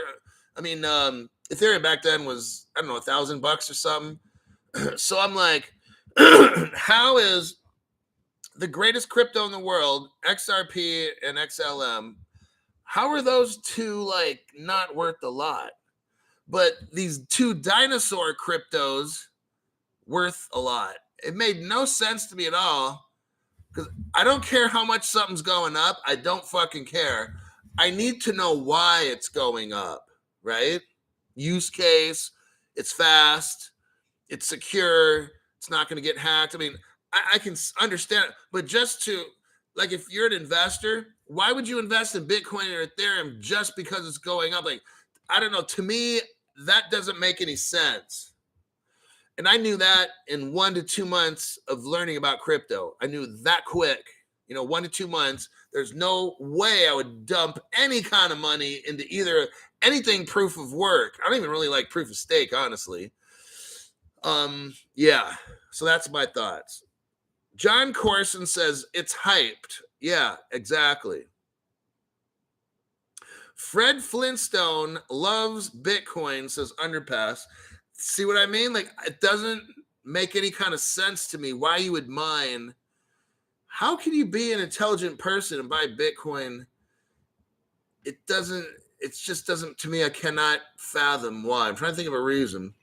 I mean, Ethereum back then was, I don't know, $1,000 or something. So I'm like, how is the greatest crypto in the world, XRP and XLM, how are those two like not worth a lot? But these two dinosaur cryptos worth a lot. It made no sense to me at all, because I don't care how much something's going up. I don't fucking care. I need to know why it's going up, right? Use case, it's fast, it's secure, it's not going to get hacked. I mean, I can understand it, but just to, like, if you're an investor, why would you invest in Bitcoin or Ethereum just because it's going up? Like, I don't know. To me, that doesn't make any sense. And I knew that in 1 to 2 months of learning about crypto. I knew that quick, 1 to 2 months. There's no way I would dump any kind of money into either anything proof of work. I don't even really like proof of stake, honestly. Yeah. So that's my thoughts. John Corson says it's hyped. Yeah, exactly. Fred Flintstone loves Bitcoin, says Underpass. See what I mean? Like, it doesn't make any kind of sense to me why you would mine. How can you be an intelligent person and buy Bitcoin? It just doesn't, to me, I cannot fathom why. I'm trying to think of a reason.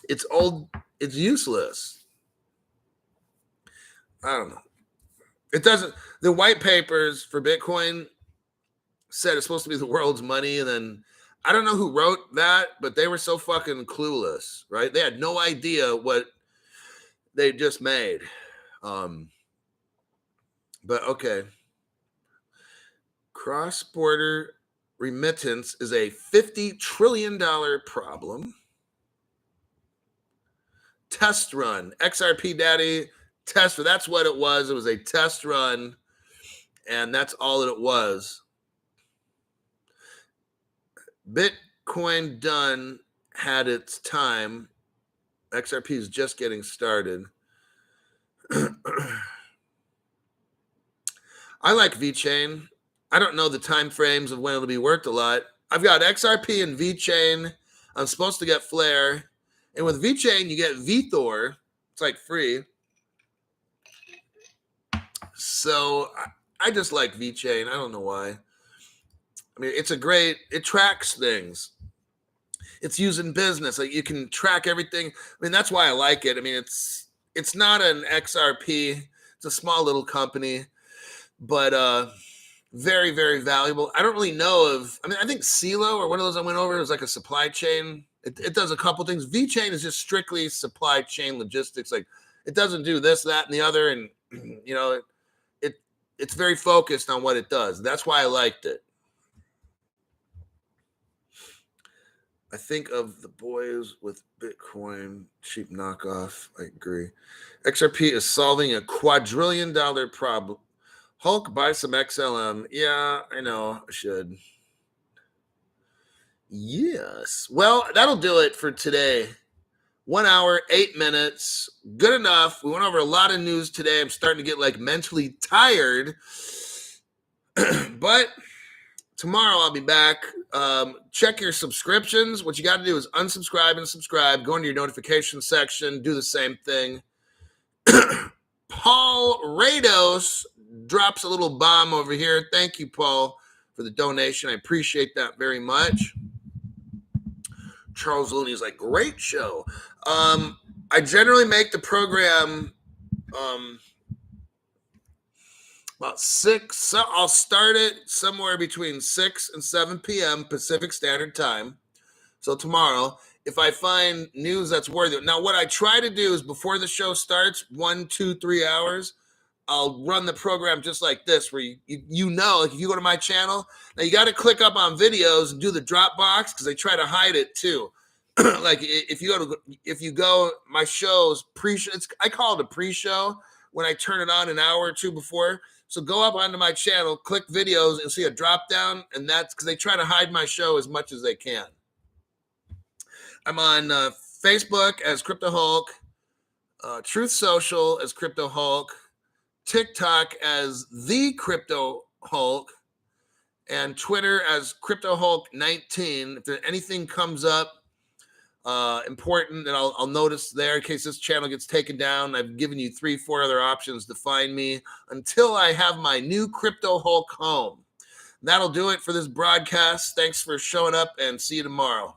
It's old, it's useless. I don't know. It doesn't, the white papers for Bitcoin said it's supposed to be the world's money, and then I don't know who wrote that, but they were so fucking clueless, right? They had no idea what they just made. But okay. Cross-border remittance is a $50 trillion problem. Test run. XRP Daddy test run. That's what it was. It was a test run, and that's all that it was. Bitcoin done had its time. XRP is just getting started. I like VeChain. I don't know the time frames of when it'll be worth a lot. I've got XRP and VeChain. I'm supposed to get Flare. And with VeChain, you get VeThor. It's like free. So I just like VeChain. I don't know why. I mean, it tracks things. It's used in business. Like, you can track everything. I mean, that's why I like it. I mean, it's not an XRP. It's a small little company, but very, very valuable. I don't really know I think CeeLo or one of those I went over was like a supply chain. It does a couple things. VeChain is just strictly supply chain logistics. Like, it doesn't do this, that, and the other. And, it's very focused on what it does. That's why I liked it. I think of the boys with Bitcoin, cheap knockoff. I agree. XRP is solving a quadrillion dollar problem. Hulk, buy some XLM. Yeah, I know. I should. Yes. Well, that'll do it for today. 1 hour, 8 minutes. Good enough. We went over a lot of news today. I'm starting to get like mentally tired. But tomorrow I'll be back. Check your subscriptions. What you got to do is unsubscribe and subscribe. Go into your notification section. Do the same thing. Paul Rados drops a little bomb over here. Thank you, Paul, for the donation. I appreciate that very much. Charles Looney's like, great show. I generally make the program about 6. So I'll start it somewhere between 6 and 7 p.m. Pacific Standard Time. So tomorrow, if I find news that's worthy. Now, what I try to do is before the show starts, 1, 2, 3 hours, I'll run the program just like this, where like if you go to my channel, now you got to click up on videos and do the drop box, because they try to hide it too. Like, if you go, my show's pre-show. I call it a pre-show when I turn it on an hour or two before. So go up onto my channel, click videos, and see a drop down, and that's because they try to hide my show as much as they can. I'm on Facebook as Crypto Hulk, Truth Social as Crypto Hulk, TikTok as The Crypto Hulk, and Twitter as Crypto Hulk 19. If there anything comes up important, that I'll notice there in case this channel gets taken down. I've given you 3-4 other options to find me until I have my new Crypto Hulk home. That'll do it for this broadcast. Thanks for showing up, and see you tomorrow.